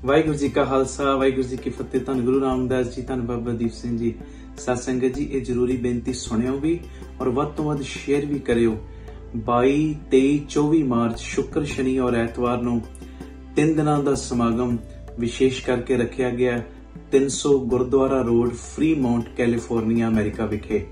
वाहिगुरू जी का खालसा वाहिगुरू जी की फतेह। धन गुरु रामदास जी, धन बाबा दीप सिंह जी। सत संगत जी, ये जरूरी बेनती सुनियो भी और वध तो वध शेयर भी करियो। 22, 23, 24 मार्च शुक्र शनि और एतवार नूं 3 दिनों का समागम विशेष करके रखा गया 300 गुरुद्वारा रोड, फ्रीमाउंट, कैलीफोर्निया, अमेरिका विखे।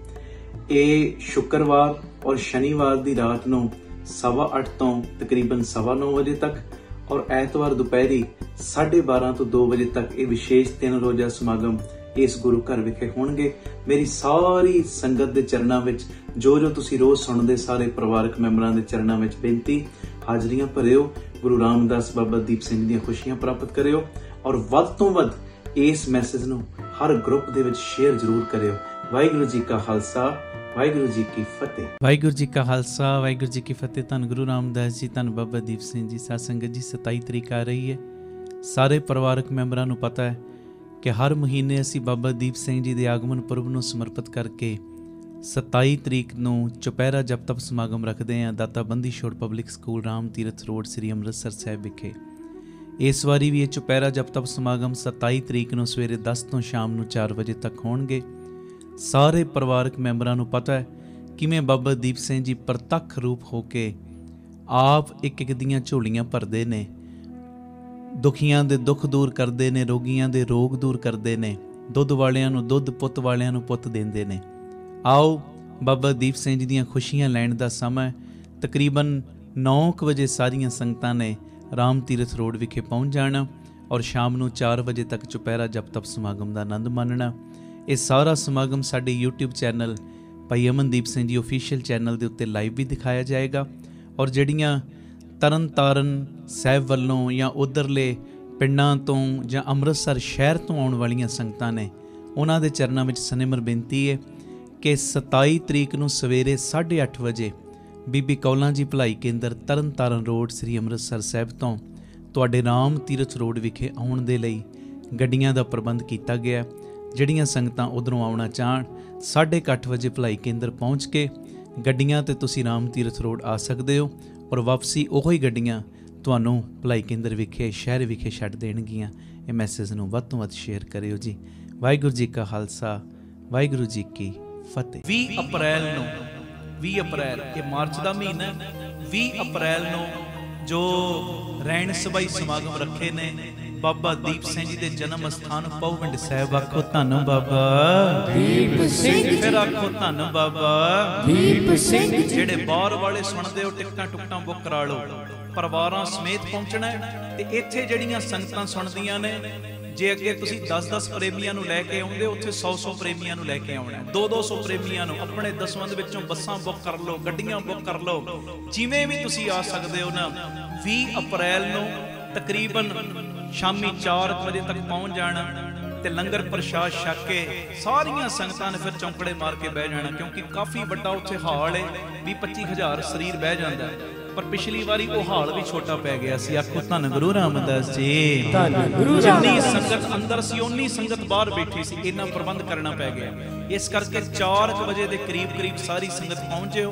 ये शुक्रवार और शनिवार की रात नूं 8:15 तो तकरीबन 9:15 बजे तक और एतवार दोपहरी 12:30 तो 2 बजे तक ये विशेष 3 रोजा समागम इस गुरु घर विखे होणगे। मेरी सारी संगत दे चरणों में जो तुसी रोज सुनते सारे परिवारक मैंबरां दे चरणों में बेनती, हाजरियां भरियो, गुरु रामदास बाबा दीप सिंह दी खुशियां प्राप्त करियो और वध तो वध इस मैसेज नूं हर ग्रुप दे विच शेयर जरूर करियो। वाहिगुरू जी का खालसा वाहिगुरू जी की फतेह। वाहिगुरू जी का खालसा वाहिगुरू जी की फतेह। धन गुरु रामदास जी, धन बाबा दीप सिंह जी। साध संगत जी, 27 तरीक आ रही है। सारे परिवारक मैंबरां नूं पता है कि हर महीने असी बाबा दीप सिंह जी के आगमन पुरब नूं समर्पित करके 27 तरीक नूं चुपहरा जप तप समागम रखते हैं Data Bandi Chhor public school, Ram Tirath road, Shri Amritsar Sahib विखे। इस बारी भी ये चुपहरा जप तप समागम 27 तरीक नूं सवेरे 10 तो शाम नूं 4 बजे तक होणगे। सारे परिवारक मैंबरां नूं पता है किवें बाबा दीप सिंह जी प्रतख रूप होके आप एक एक दियां झोलियां भरदे ने, दुखियां दे दुख दूर करते हैं, रोगियां दे रोग दूर करते हैं, दुध वालियां नूं दुध, पुत वालियां नूं पुत देंदे ने। आओ बाबा दीप सिंह जी दीयां खुशियां लैण दा समय तकरीबन 9 बजे सारियां संगतां ने राम तीरथ रोड विखे पहुँच जाना और शाम नूं 4 बजे तक चुपहरा जप तप समागम का आनंद मानना। ये सारा समागम साडे यूट्यूब चैनल भाई अमनदीप सिंह जी ऑफिशियल चैनल के उत्ते लाइव भी दिखाया जाएगा और जड़ियाँ तरन ताਰਨ साहिब वालों या उधरले पिंडां तो या अमृतसर शहर तो आने वाली संगतां ने, उन्हां दे चरणों में सनिमर बेनती है कि 27 तरीक नूं सवेरे 8:30 बजे बीबी कौलां जी भलाई केंद्र तरन ताਰਨ रोड, श्री अमृतसर साहिब तो तुहाडे राम तीरथ रोड विखे आउण दे लई गड्डियां दा प्रबंध किया गया। ਜਿਹੜੀਆਂ ਸੰਗਤਾਂ ਉਧਰੋਂ ਆਉਣਾ ਚਾਹਣ 8:30 ਵਜੇ ਭਲਾਈ ਕੇਂਦਰ ਪਹੁੰਚ ਕੇ ਗੱਡੀਆਂ ਤੇ ਤੁਸੀਂ ਰਾਮ ਤੀਰਥ ਰੋਡ ਆ ਸਕਦੇ ਹੋ ਔਰ ਵਾਪਸੀ ਉਹੋ ਹੀ ਗੱਡੀਆਂ ਤੁਹਾਨੂੰ ਭਲਾਈ ਕੇਂਦਰ ਵਿਖੇ ਸ਼ਹਿਰ ਵਿਖੇ ਛੱਡ ਦੇਣਗੀਆਂ। ਇਹ ਮੈਸੇਜ ਨੂੰ ਵੱਧ ਤੋਂ ਵੱਧ ਸ਼ੇਅਰ ਕਰਿਓ ਜੀ। ਵਾਹਿਗੁਰੂ ਜੀ ਕਾ ਖਾਲਸਾ ਵਾਹਿਗੁਰੂ ਜੀ ਕੀ ਫਤਿਹ। 20 ਅਪ੍ਰੈਲ ਨੂੰ 20 ਅਪ੍ਰੈਲ ਇਹ ਮਾਰਚ ਦਾ ਮਹੀਨਾ 20 ਅਪ੍ਰੈਲ ਨੂੰ ਜੋ ਰੈਣ ਸਭਾਈ ਸਮਾਗਮ ਰੱਖੇ ਨੇ बाबा दीप सिंह जी के जन्म स्थान पौगंड साहिब। आखो धन बाबा दीप सिंह, फिर आखो धन बाबा दीप सिंह। जेड़े बाहर वाले सुनते हो टिकटां टुकटां बुक करा लो, परिवारां समेत पहुंचना है। ते इत्थे जड़ियां संगतां सुनदियां ने, जे अगे तुसीं 10-10 प्रेमियां नूं लैके आउंदे, उत्थे 100-100 प्रेमियां नूं लैके आउणा है। 200-200 प्रेमियां नूं अपने दसवंध विचों बसां बुक कर लो, गड्डियां बुक कर लो, जिवें भी तुसीं आ सकदे हो ना। 20 अप्रैल नूं तकरीबन शामी 4 बजे तक पहुँच जाना ते लंगर प्रशाद छक के सारियां संगतां ने फिर चौंकड़े मार के बह जाना, क्योंकि काफ़ी बड़ा उत्थे हाल है, 20-25 हज़ार शरीर बह जाता है। पर पिछली बारी वो हाल भी छोटा पै गया सी। आखो धन गुरु रामदास जी, जिन्नी संगत अंदर सी उन्नी संगत बाहर बैठी सी, इन्ना प्रबंध करना पै गया। इस करके 4 बजे के करीब सारी संगत पहुंचे हो,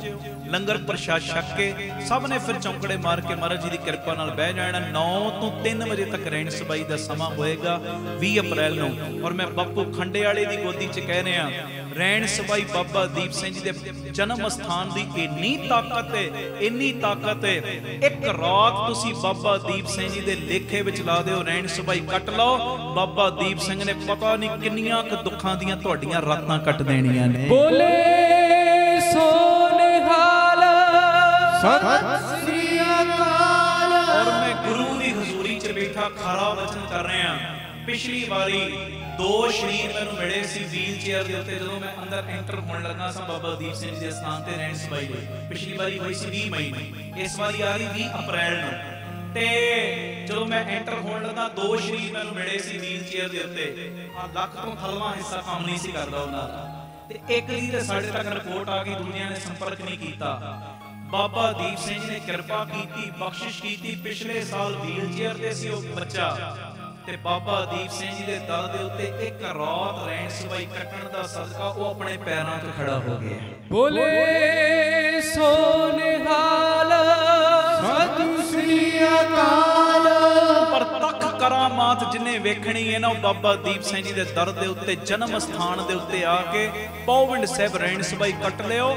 लंगर प्रशाद छक के सब ने फिर चौंकड़े मार के महाराज जी की कृपा नाल बह जाना। 9 तो 3 बजे तक रैण सबाई का समा होएगा 20 अप्रैल नूं। और मैं बापू खंडे वाले की गोदी च कह रहा, रैण सबाई बाबा दीप सिंह जी के जन्म स्थान की इन्नी ताकत है, इन्नी ताकत है। एक रात तुसी बाबा दीप सिंह जी के लेखे विच ला दिओ, रैण सबाई कट लो, बाबा दीप सिंह ने पता नहीं किन्नियां क दुखां दियां तुहाडीआं रातां कट देणियां ने। बोले सो निहाल सत श्री अकाल। और मैं गुरु की हजूरी च बैठा खरा वचन कर रहा। पिछली बारी 2 शरीर मैनूं मिले सी व्हील चेयर के उत्ते, जदों मैं अंदर एंटर होने लगा सा बाबा दीप सिंह जी के स्थान ते रैण सबाई होई। पिछली बारी होई सी 20 मई में, इस बारी आ रही 20 अप्रैल नूं। ते जदों मैं एंटर होने लगा 2 शरीर मैनूं मिले सी व्हील चेयर के उत्ते। आ लख तो थलवा हिस्सा काम नहीं सी करदा उन्हां दा, ते एक दी साडे तक रिपोर्ट आ गई, दुनिया ने संपर्क नहीं कीता। बाबा दीप सिंह ने कृपा की, बख्शिश की। पिछले साल व्हील चेयर ते सी वो बच्चा, ते बाबा दीप सिंह जी के दल के उत्ते एक रात रैण सबाई कट्टण दा सदका वो अपने पैरों ते खड़ा हो गया। बोले सो निहाल सत श्री अकाल। पर तक करामात जिन्हें वेखनी है ना बाबा दीप सिंह जी के दर के उत्ते जन्म स्थान के उत्ते आके पौविंड साहब रैन सभाई कट लियो।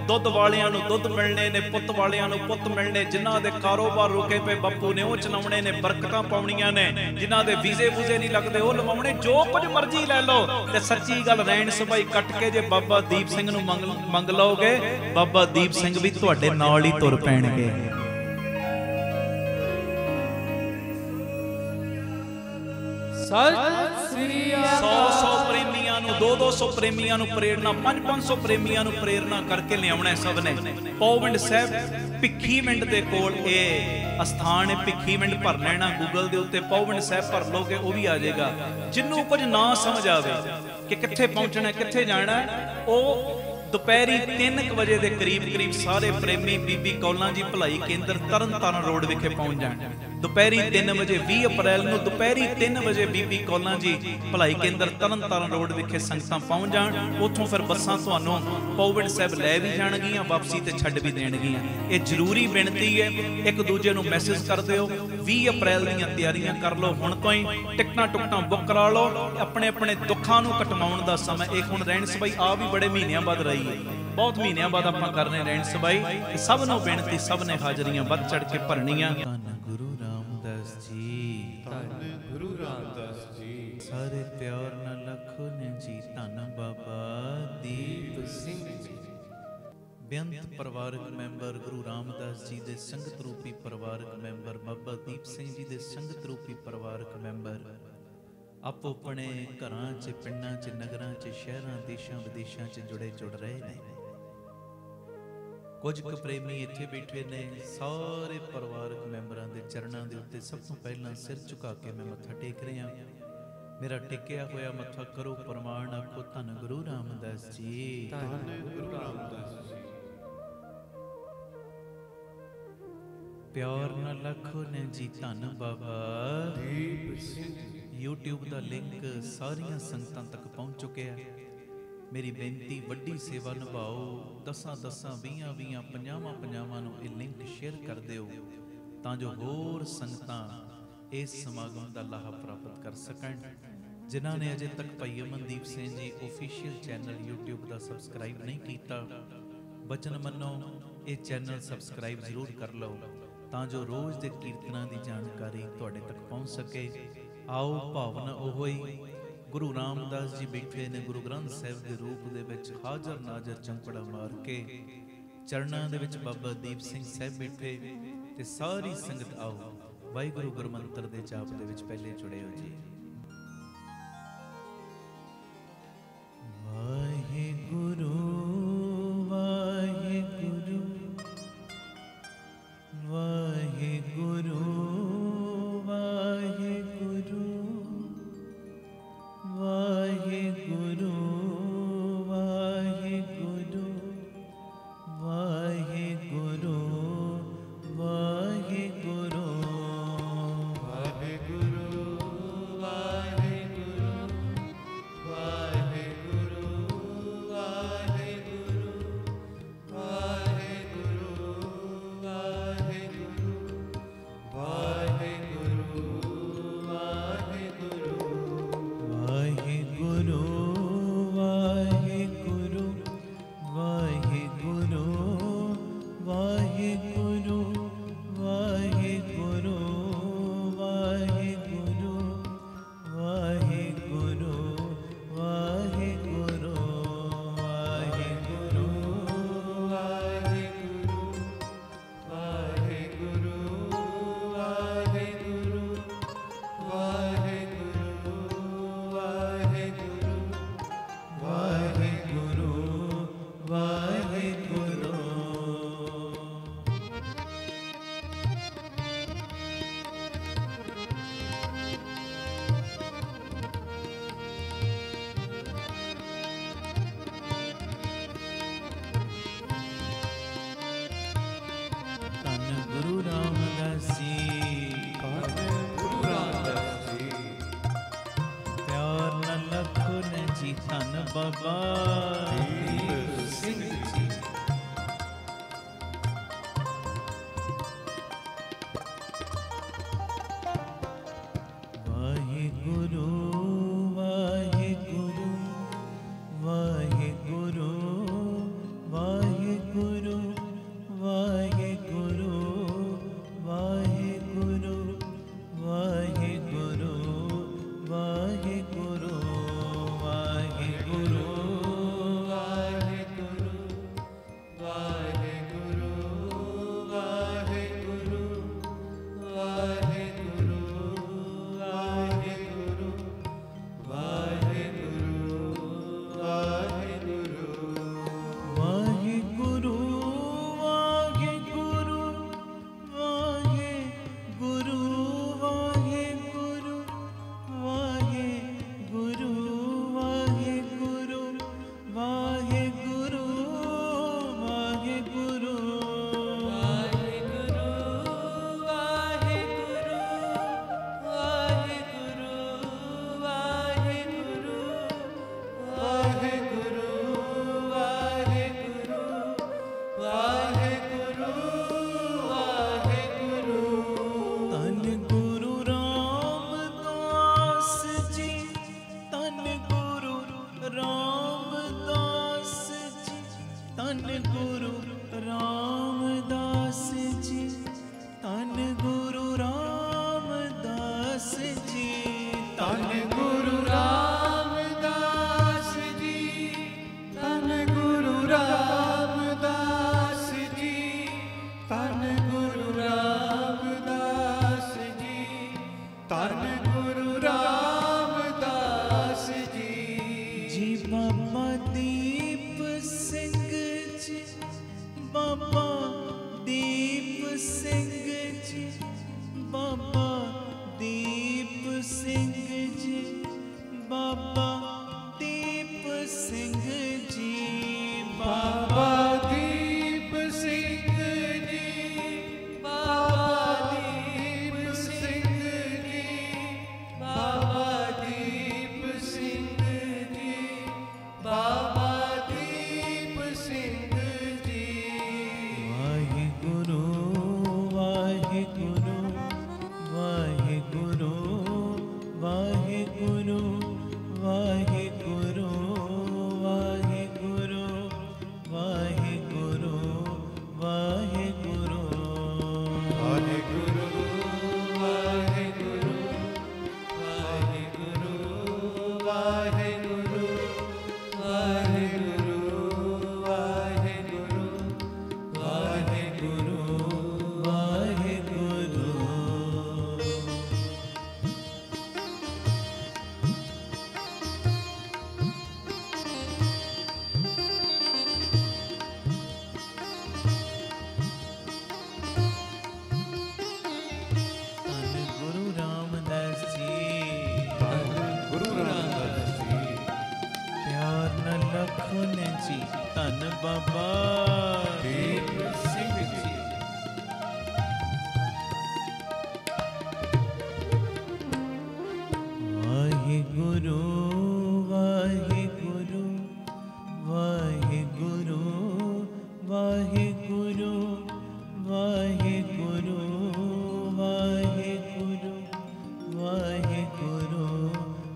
दुध वालियां नूं दुध मिलने ने, पुत वालियां नूं पुत मिलने, जिन्हां दे कारोबार रुके पे बापू ने वो चलाउणे ने, बरकतां पाउणियां ने, जिन्हां दे वीजे वूजे नहीं लगदे वो लवाउणे, जो कुछ मर्जी लै लो। ते सच्ची गल रैन सभाई कट के जे बाबा दीप सिंह नूं मंग लओगे, बाबा दीप सिंह भी तुहाडे नाल ही तुर पैणगे। सौ प्रेमियां नूं 200 प्रेमियां नूं प्रेरणा 500 प्रेमियां नूं प्रेरणा करके लियावना सब ने। पौविंड साहब भिखीविंड दे कोल ये स्थान है, भिखीविंड भर लेना गूगल दे उत्ते पौविंड साहब भर लोगे वो भी आ जाएगा। जिन्हों कुछ ना समझ आवे कि कित्थे पहुंचना कित्थे जाना, वो दोपहरी 3 बजे के करीब सारे प्रेमी बीबी कौलां जी भलाई केंद्र तरनताਰਨ रोड विखे पहुंच जाए। दोपहरी 3 बजे 20 अप्रैल को दोपहरी 3 बजे बीबी कौलां जी भलाई केंद्र तरनताਰਨ रोड विखे संगतां पहुंच जाण। उतों फिर बसां तुहानूं पौविंड साहब लै भी जाणगियां, वापसी ते छड्ड भी देणगियां। ये जरूरी बेनती है, एक दूजे नूं मैसेज कर दिओ। 20 अप्रैल दीयां तैयारियां कर लो, हुण तो ही टिकटां टुकटां बुक करा लो। अपने अपने दुखां नूं कटवाउण दा समय एक हुण रैण सभाई आ भी बड़े महीनों बाद रही है, बहुत महीनों बाद आपां करने रैण सभाई। सब नूं बेनती, सब ने हाजरियां वध चढ़ के भरनियां। गुरु रामदास जी, गुरु रामदास जी, सारे प्यार नाल लखो ने जी। धन बाबा दीप सिंह जी, बेअंत परिवारक मैंबर गुरु रामदास जी दे संगत रूपी परिवारक मैंबर, बाबा दीप सिंह जी दे संगत रूपी परिवारक मैंबर आपो अपने घरां च, पिंडां च, नगरां च, शहरां, देशां विदेशां च जुड़ रहे ने। कुछ क प्रेमी इत्थे बैठे ने। सारे परिवारक मैंबरां दे चरणां दे उत्ते सब तो पहलां सिर झुका के मैं मत्था टेक रहा। मेरा टेकिया होया मत्था करो प्रमाण, आखो धन गुरु रामदास जी, धन गुरु रामदास जी। प्यार नाल लखो ने जी, धन बाबा दीप सिंह जी। यूट्यूब का लिंक सारिया संगतां तक पहुँच चुके हैं। मेरी बेनती, वड्डी सेवा निभाओ। 10 20 50 नूं ये लिंक शेयर कर दिओ तां जो होर संगतां इस समागम का लाहा प्राप्त कर सकन। जिन्हां ने अजे तक भाई Amandeep Singh ji official channel YouTube का सबसक्राइब नहीं किया, बचन मनो ये चैनल सबसक्राइब जरूर कर लो तां जो रोज़ के कीर्तनां की जानकारी तुहाडे तक पहुँच सके। आओ भावना ओही, गुरु रामदास जी बैठे ने गुरु ग्रंथ साहिब के रूप दे विच हाजर नाजर चंपड़ा मार के। चरणां दे विच बाबा दीप सिंह साहिब बैठे ते सारी संगत आओ वाहिगुरु गुरमंत्र दे जाप दे विच पहले जुड़े हो जी। वाहिगुरु वाहिगुरु वाहिगुरु वाहिगुरु वाहिगुरु वाहिगुरु वाहिगुरु वाहिगुरु वाहिगुरु वाहिगुरु वाहिगुरु वाहिगुरु बाबा दीप सिंह जी। वाहिगुरु वाहिगुरु वाहिगुरु वाहिगुरु वाहिगुरु वाहिगुरु वाहिगुरु वाहिगुरु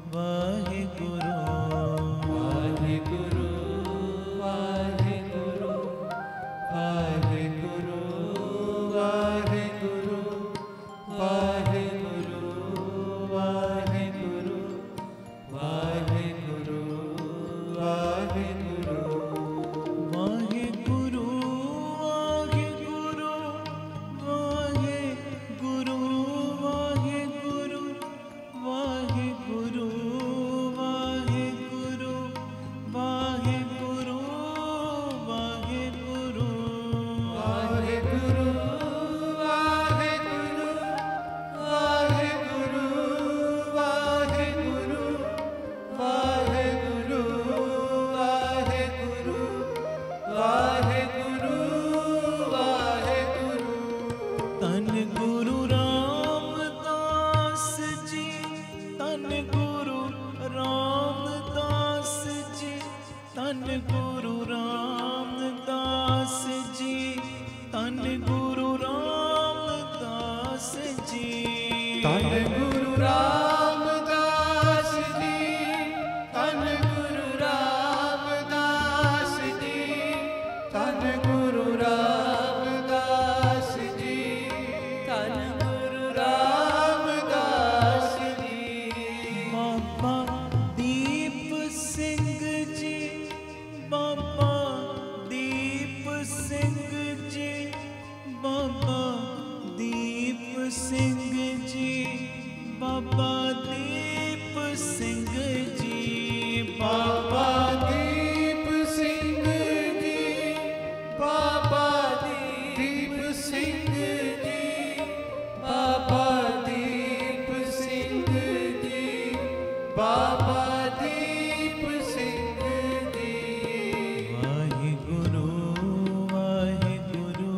वाहिगुरु ਧੰਨ ਗੁਰੂ ਰਾਮਦਾਸ बाबा दीप सिंह जी। वाहिगुरु वाहिगुरु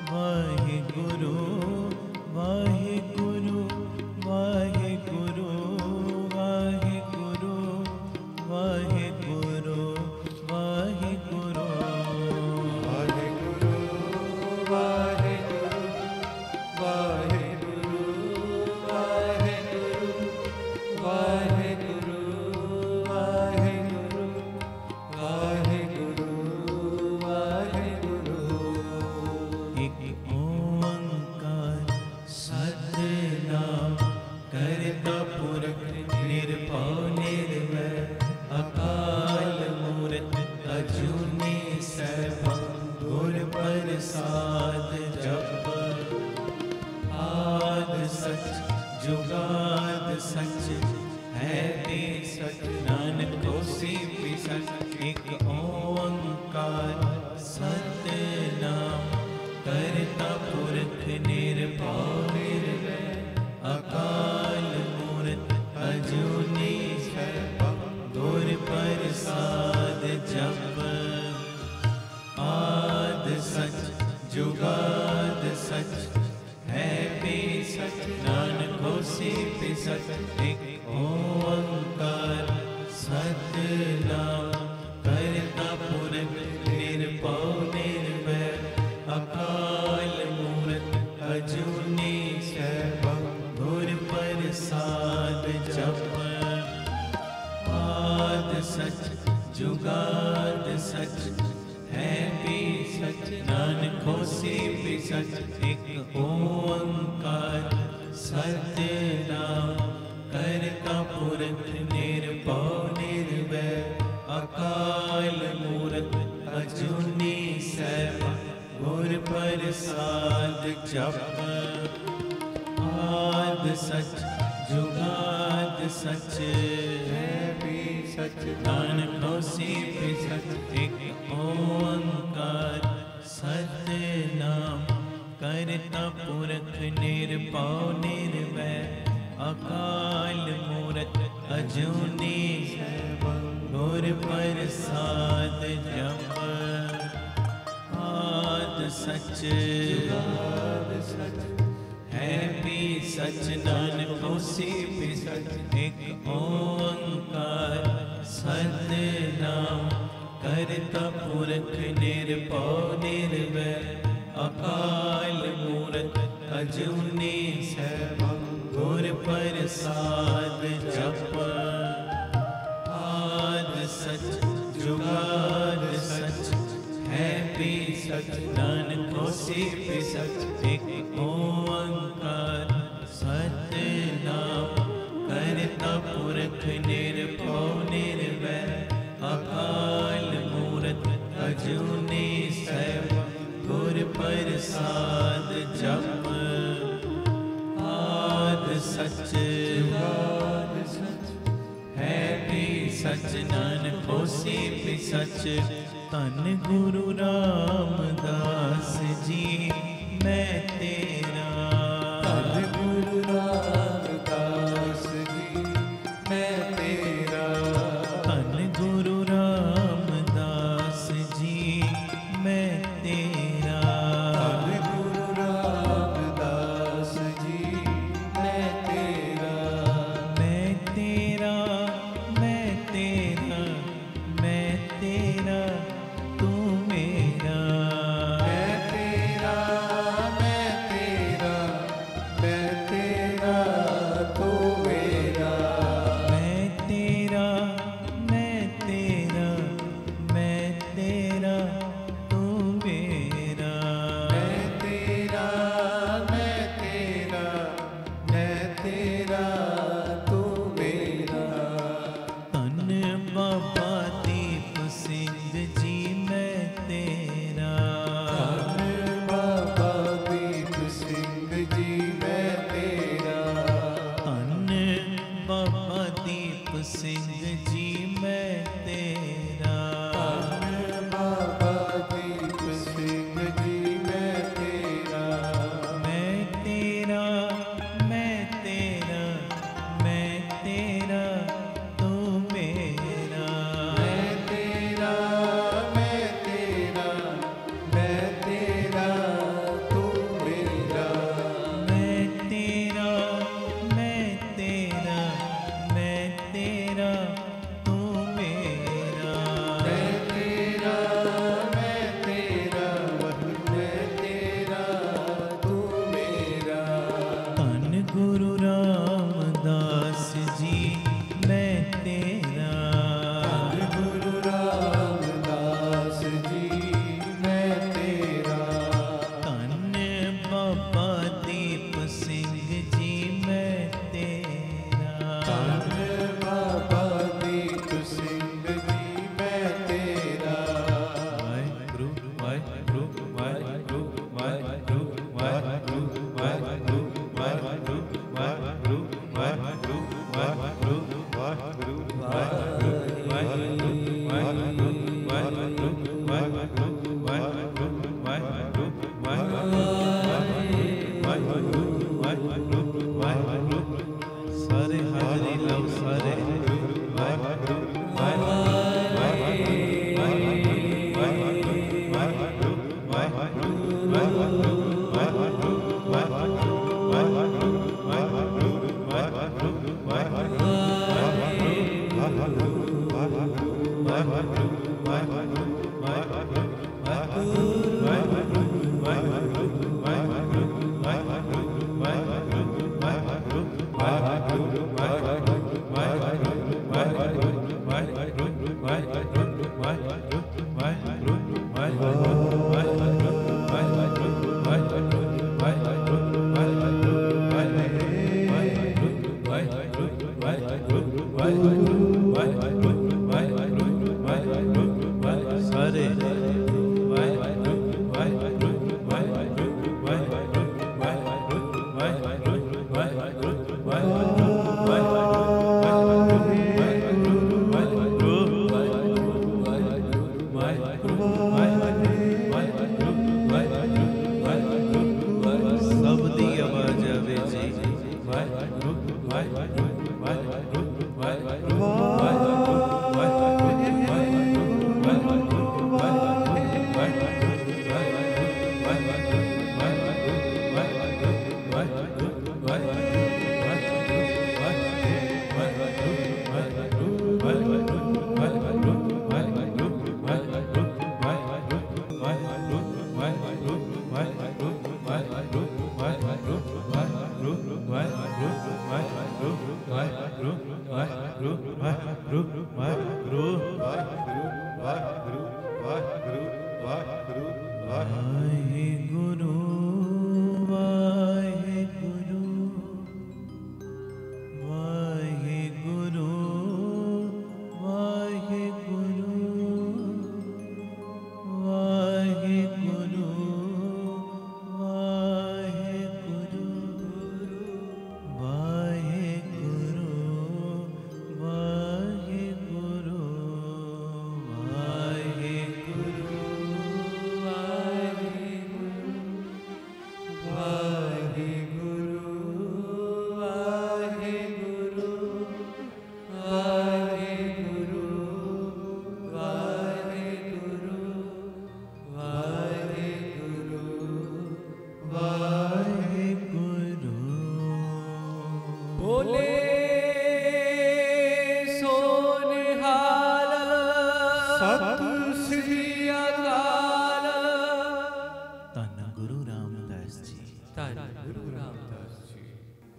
वाहिगुरु वाहिगुरु वाहिगुरु वाहिगुरु वाहिगुरु वाहिगुरु वाहिगुरु वाहिगुरु वाहिगुरु वाहिगुरु वाहिगुरु वाहिगुरु वाहिगुरु वाहिगुरु। एक ओंकार सतनाम करता पुरख निर्भव निर्वैर अकाल मूरत अजूनी सैभव गुर प्रसाद जप। आद सच जुगाद सच है भी सच नानक होसी भी सच। एक ओंकार सतनाम करता पुरख निर्भव निर्वैर अकाल मूरत अजूनी सैभव गुर प्रसाद जप। आद सच जुगाद सच है भी सच नानक होसी भी सच। एक ओंकार सतनाम करता पुरख निर्भव निर्वैर अकाल मूरत अजूनी सैभव गुर प्रसाद जप। आद सच जुगाद सच है भी सच नानक होसी भी सच। एक ओंकार सतनाम करता पुरख निर्भव निर्वैर अकाल मूरत अजूनी सैभव गुर प्रसाद जप। आद सच जुगाद सच है भी सच नानक होसी भी सच। एक ओंकार सतनाम करता पुरख निर्भव निर्वैर अकाल मूरत अजूनी सैभव गुर प्रसाद जप। आद सच जुगाद सच है भी सच नानक होसी भी सच। एक ओंकार सतनाम करता पुरख निर्भव निर्वैर अकाल मूरत अजूनी सैभव गुर प्रसाद जप। आद सच जुगाद सच है भी सच नानक होसी भी सच। एक ओंकार सतनाम करता पुरख निर्भव निर्वैर अकाल मूरत अजूनी सैभव गुर प्रसाद जप। आद सच जुगाद सच है भी सच नानक होसी भी सच। धन गुरु रामदास जी मैं तेरा। धन गुरु रामदास जी मैं तेरा। धन गुरु रामदास जी मैं तेरा। धन गुरु रामदास जी मैं तेरा। मैं तेरा मैं तेरा मैं तेरा तू मेरा। मैं तेरा मैं तेरा मैं तेरा तू मेरा। मैं तेरा मैं तेरा मैं तेरा तू मेरा। मैं तेरा मैं तेरा मैं तेरा तू मेरा। धन बाबा दीप सिंह जी मैं तेरा। धन बाबा दीप सिंह जी मैं तेरा। धन बाबा दीप सिंह जी मैं तेरा। धन बाबा दीप सिंह जी मैं तेरा। मैं तेरा मैं तेरा मैं तेरा जी मैं तेरा। गुरु रामदास जी मैं तेरा। धन्य बाबा दीप सिंह जी मैं तेरा। धन्य बाबा दीप सिंह जी मैं तेरा। वाहिगुरु वाहिगुरु वाहिगुरु वाहिगुरु वाहिगुरु वाहिगुरु वाहिगुरु वाहिगुरु वाहिगुरु वाहिगुरु वाहिगुरु सारे हाजरी लाओ सारे।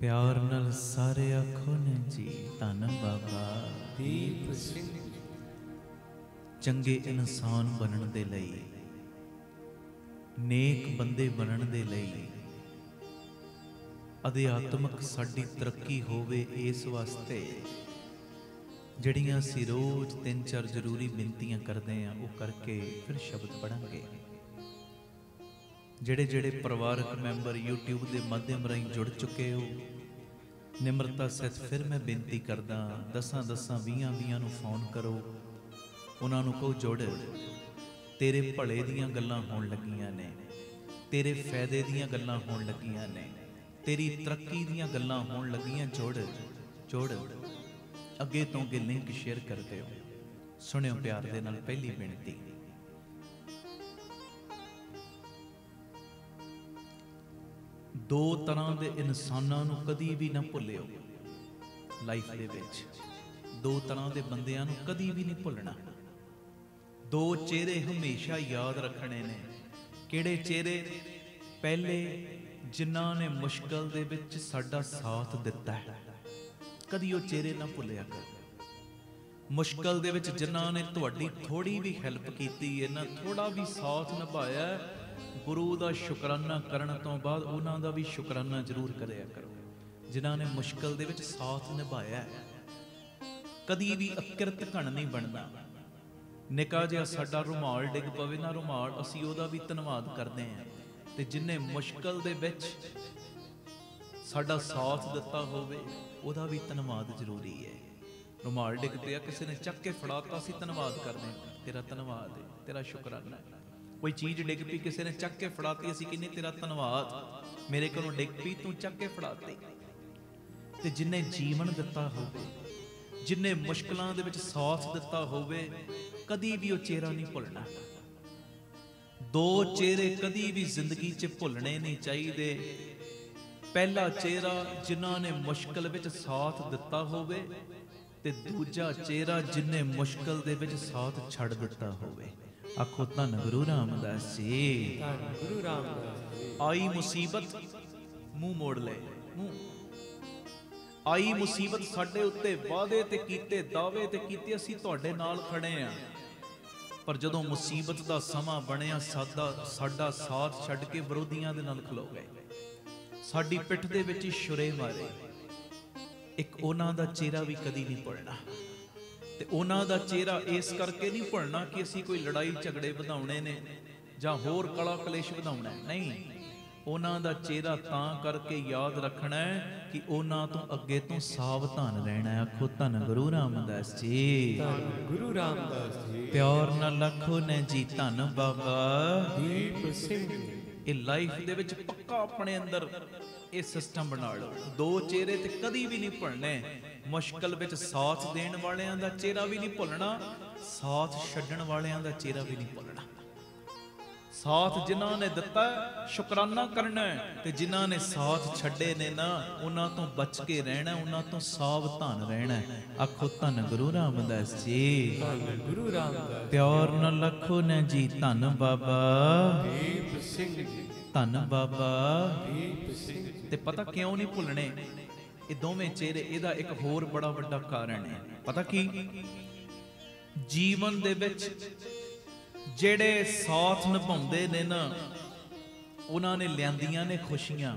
प्यार नाल सारे आखो ने जी धन बाबा दीप सिंह। चंगे इंसान बनन दे लई, नेक बंदे बनन दे लई, अध्यात्मक साडी तरक्की होवे इस वास्ते जड़ियां असीं रोज 3-4 जरूरी बिनतियां करते हैं वो करके फिर शब्द पढ़ांगे। ਜਿਹੜੇ ਜਿਹੜੇ ਪਰਿਵਾਰਕ ਮੈਂਬਰ YouTube ਦੇ ਮਾਧਿਅਮ ਰਾਹੀਂ ਜੁੜ ਚੁੱਕੇ ਹੋ, ਨਿਮਰਤਾ ਸਹਿਤ ਫਿਰ ਮੈਂ ਬੇਨਤੀ ਕਰਦਾ 10-20 ਨੂੰ ਫੋਨ ਕਰੋ, ਉਹਨਾਂ ਨੂੰ ਕਹੋ ਜੁੜ, ਤੇਰੇ ਭਲੇ ਦੀਆਂ ਗੱਲਾਂ ਹੋਣ ਲੱਗੀਆਂ ਨੇ, ਤੇਰੇ ਫਾਇਦੇ ਦੀਆਂ ਗੱਲਾਂ ਹੋਣ ਲੱਗੀਆਂ ਨੇ, ਤੇਰੀ ਤਰੱਕੀ ਦੀਆਂ ਗੱਲਾਂ ਹੋਣ ਲੱਗੀਆਂ, ਜੁੜ ਜੁੜ। ਅੱਗੇ ਤੋਂ ਅੱਗੇ ਲਿੰਕ ਸ਼ੇਅਰ ਕਰਦੇ ਹੋ। ਸੁਣਿਓ ਪਿਆਰ ਦੇ ਨਾਲ ਪਹਿਲੀ ਬੇਨਤੀ। दो तरह के इंसानों नूं कदी भी ना भुल्लिओ लाइफ दे विच। दो तरह के बंदियां नूं कदी भी नहीं भुलना। दो चेहरे हमेशा याद रखने ने। किहड़े चेहरे? पहले जिन्हां ने मुश्किल दे विच साडा साथ दिता है, ਕਦੀ ਉਹ ਚਿਹਰੇ ਨਾ ਭੁੱਲਿਆ ਕਰੋ। ਮੁਸ਼ਕਲ ਦੇ ਵਿੱਚ ਜਿਨ੍ਹਾਂ ਨੇ ਤੁਹਾਡੀ ਥੋੜੀ ਵੀ ਹੈਲਪ ਕੀਤੀ ਹੈ ਨਾ, ਥੋੜਾ ਵੀ ਸਾਥ ਨਿਭਾਇਆ, ਗੁਰੂ ਦਾ ਸ਼ੁਕਰਾਨਾ ਕਰਨ ਤੋਂ ਬਾਅਦ ਉਹਨਾਂ ਦਾ ਵੀ ਸ਼ੁਕਰਾਨਾ ਜ਼ਰੂਰ ਕਰਿਆ ਕਰੋ। ਜਿਨ੍ਹਾਂ ਨੇ ਮੁਸ਼ਕਲ ਦੇ ਵਿੱਚ ਸਾਥ ਨਿਭਾਇਆ, ਕਦੀ ਵੀ ਅਕਿਰਤ ਘਣ ਨਹੀਂ ਬਣਨਾ। ਨਿੱਕਾ ਜਿਹਾ ਸਾਡਾ ਰੁਮਾਲ ਡਿੱਗ ਪਵੇ ਨਾ, ਰੁਮਾਲ ਅਸੀਂ ਉਹਦਾ ਵੀ ਧੰਨਵਾਦ ਕਰਦੇ ਹਾਂ। ਤੇ ਜਿਨੇ ਮੁਸ਼ਕਲ ਦੇ ਵਿੱਚ ਸਾਡਾ ਸਾਥ ਦਿੱਤਾ ਹੋਵੇ ਉਹਦਾ ਵੀ ਧੰਨਵਾਦ ਜ਼ਰੂਰੀ ਹੈ। ਰੁਮਾਲ ਡਿੱਗ ਪਿਆ, ਕਿਸੇ ਨੇ ਚੱਕ ਕੇ ਫੜਾਤਾ, ਅਸੀਂ ਧੰਨਵਾਦ ਕਰਦੇ ਹਾਂ, ਤੇਰਾ ਧੰਨਵਾਦ ਹੈ, ਤੇਰਾ ਸ਼ੁਕਰਾਨਾ ਹੈ। ਕੋਈ ਚੀਜ਼ ਡਿੱਗ ਪਈ, ਕਿਸੇ ਨੇ ਚੱਕ ਕੇ ਫੜਾਤੀ, ਅਸੀਂ ਕਹਿੰਦੇ ਤੇਰਾ ਧੰਨਵਾਦ, ਮੇਰੇ ਕੋਲੋਂ ਡਿੱਗ ਪਈ, ਤੂੰ ਚੱਕ ਕੇ ਫੜਾਤੀ। ਤੇ ਜਿਨੇ ਜੀਵਨ ਦਿੱਤਾ ਹੋਵੇ, ਜਿਨੇ ਮੁਸ਼ਕਲਾਂ ਦੇ ਵਿੱਚ ਸਾਥ ਦਿੱਤਾ ਹੋਵੇ, ਕਦੀ ਵੀ ਉਹ ਚਿਹਰਾ ਨਹੀਂ ਭੁੱਲਣਾ। ਦੋ ਚਿਹਰੇ ਕਦੀ ਵੀ ਜ਼ਿੰਦਗੀ 'ਚ ਭੁੱਲਣੇ ਨਹੀਂ ਚਾਹੀਦੇ। ਪਹਿਲਾ ਚਿਹਰਾ ਜਿਨ੍ਹਾਂ ਨੇ ਮੁਸ਼ਕਲ ਵਿੱਚ ਸਾਥ ਦਿੱਤਾ ਹੋਵੇ, ਤੇ ਦੂਜਾ ਚਿਹਰਾ ਜਿਨੇ ਮੁਸ਼ਕਲ ਦੇ ਵਿੱਚ ਸਾਥ ਛੱਡ ਦਿੱਤਾ ਹੋਵੇ। ਆਖੋ ਧੰਨ ਗੁਰੂ ਰਾਮਦਾਸ ਜੀ। ਧੰਨ ਗੁਰੂ ਰਾਮਦਾਸ ਜੀ। ਆਈ ਮੁਸੀਬਤ ਮੂੰਹ ਮੋੜ ਲੈ, ਮੂੰਹ ਆਈ ਮੁਸੀਬਤ ਸਾਡੇ ਉੱਤੇ ਵਾਅਦੇ ਤੇ ਕੀਤੇ, ਦਾਅਵੇ ਤੇ ਕੀਤੇ, ਅਸੀਂ ਤੁਹਾਡੇ ਨਾਲ ਖੜੇ ਆ। ਪਰ ਜਦੋਂ ਮੁਸੀਬਤ ਦਾ ਸਮਾਂ ਬਣਿਆ, ਸਾਡਾ ਸਾਥ ਛੱਡ ਕੇ ਵਿਰੋਧੀਆਂ ਦੇ ਨਾਲ ਖਲੋ ਗਏ, ਸਾਡੀ ਪਿੱਠ ਦੇ ਵਿੱਚ ਛੁਰੇ ਮਾਰੇ। ਇੱਕ ਉਹਨਾਂ ਦਾ ਚਿਹਰਾ ਵੀ ਕਦੀ ਨਹੀਂ ਭੁੱਲਣਾ। ਤੇ ਉਹਨਾਂ ਦਾ ਚਿਹਰਾ ਇਸ ਕਰਕੇ ਨਹੀਂ ਭੁੱਲਣਾ ਕਿ ਅਸੀਂ ਕੋਈ ਲੜਾਈ ਝਗੜੇ ਵਧਾਉਣੇ ਨੇ ਜਾਂ ਹੋਰ ਕਲਾ ਕਲੇਸ਼ ਵਧਾਉਣਾ, ਨਹੀਂ। ਉਹਨਾਂ ਦਾ ਚਿਹਰਾ ਤਾਂ ਕਰਕੇ ਯਾਦ ਰੱਖਣਾ ਹੈ ਕਿ ਉਹਨਾਂ ਤੋਂ ਅੱਗੇ ਤੋਂ ਸਾਵਧਾਨ ਰਹਿਣਾ। ਆਖੋ ਧੰਨ ਗੁਰੂ ਰਾਮਦਾਸ ਜੀ। ਧੰਨ ਗੁਰੂ ਰਾਮਦਾਸ ਜੀ। ਪਿਆਰ ਨਾਲ ਲੱਖੋ ਨੇ ਜੀ ਧੰਨ ਬਾਬਾ ਦੀਪ ਸਿੰਘ। ਇਹ ਲਾਈਫ ਦੇ ਵਿੱਚ ਪੱਕਾ ਆਪਣੇ ਅੰਦਰ ਇਹ ਸਿਸਟਮ ਬਣਾ ਲਓ। ਦੋ ਚਿਹਰੇ ਤੇ ਕਦੀ ਵੀ ਨਹੀਂ ਭੁੱਲਣੇ। ਮੁਸ਼ਕਲ ਵਿੱਚ ਸਾਥ ਦੇਣ ਵਾਲਿਆਂ ਦਾ ਚਿਹਰਾ ਵੀ ਨਹੀਂ ਭੁੱਲਣਾ, ਸਾਥ ਛੱਡਣ ਵਾਲਿਆਂ ਦਾ ਚਿਹਰਾ ਵੀ ਨਹੀਂ ਭੁੱਲਣਾ। ਸਾਥ ਜਿਨ੍ਹਾਂ ਨੇ ਦਿੱਤਾ ਸ਼ੁਕਰਾਨਾ ਕਰਨਾ, ਤੇ ਜਿਨ੍ਹਾਂ ਨੇ ਸਾਥ ਛੱਡੇ ਨੇ ਨਾ, ਉਹਨਾਂ ਤੋਂ ਬਚ ਕੇ ਰਹਿਣਾ, ਉਹਨਾਂ ਤੋਂ ਸਾਵਧਾਨ ਰਹਿਣਾ। ਆਖੋ ਧੰਨ ਗੁਰੂ ਰਾਮਦਾਸ ਜੀ। ਧੰਨ ਗੁਰੂ ਰਾਮਦਾਸ। ਪਿਆਰ ਨਾਲ ਲੱਖੋ ਨੇ ਜੀ ਧੰਨ ਬਾਬਾ ਦੀਪ ਸਿੰਘ ਜੀ। ਧੰਨ ਬਾਬਾ ਦੀਪ ਸਿੰਘ। ਤੇ ਪਤਾ ਕਿਉਂ ਨਹੀਂ ਭੁੱਲਣੇ ਇਹ ਦੋਵੇਂ ਚਿਹਰੇ? ਇਹਦਾ ਇੱਕ ਹੋਰ ਬੜਾ ਵੱਡਾ ਕਾਰਨ ਹੈ। ਪਤਾ ਕੀ? ਜੀਵਨ ਦੇ ਵਿੱਚ ਜਿਹੜੇ ਸਾਥ ਨਿਭਾਉਂਦੇ ਨੇ ਨਾ, ਉਹਨਾਂ ਨੇ ਲਿਆਂਦੀਆਂ ਨੇ ਖੁਸ਼ੀਆਂ,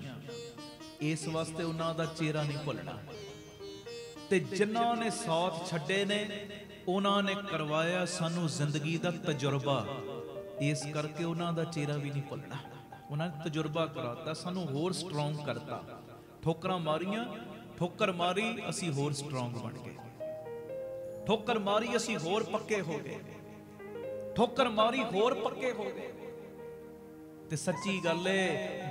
ਇਸ ਵਾਸਤੇ ਉਹਨਾਂ ਦਾ ਚਿਹਰਾ ਨਹੀਂ ਭੁੱਲਣਾ। ਤੇ ਜਿਨ੍ਹਾਂ ਨੇ ਸਾਥ ਛੱਡੇ ਨੇ, ਉਹਨਾਂ ਨੇ ਕਰਵਾਇਆ ਸਾਨੂੰ ਜ਼ਿੰਦਗੀ ਦਾ ਤਜਰਬਾ, ਇਸ ਕਰਕੇ ਉਹਨਾਂ ਦਾ ਚਿਹਰਾ ਵੀ ਨਹੀਂ ਭੁੱਲਣਾ। ਉਹਨਾਂ ਨੇ ਤਜਰਬਾ ਕਰਾਤਾ, ਸਾਨੂੰ ਹੋਰ ਸਟਰੋਂਗ ਕਰਤਾ। ਠੋਕਰਾਂ ਮਾਰੀਆਂ, ਠੋਕਰ ਮਾਰੀ, ਅਸੀਂ ਹੋਰ ਸਟਰੋਂਗ ਬਣ ਗਏ। ਠੋਕਰ ਮਾਰੀ, ਅਸੀਂ ਹੋਰ ਪੱਕੇ ਹੋ ਗਏ। ਠੋਕਰ ਮਾਰੀ, ਹੋਰ ਪੱਕੇ ਹੋ ਗਏ। ਤੇ ਸੱਚੀ ਗੱਲ ਏ,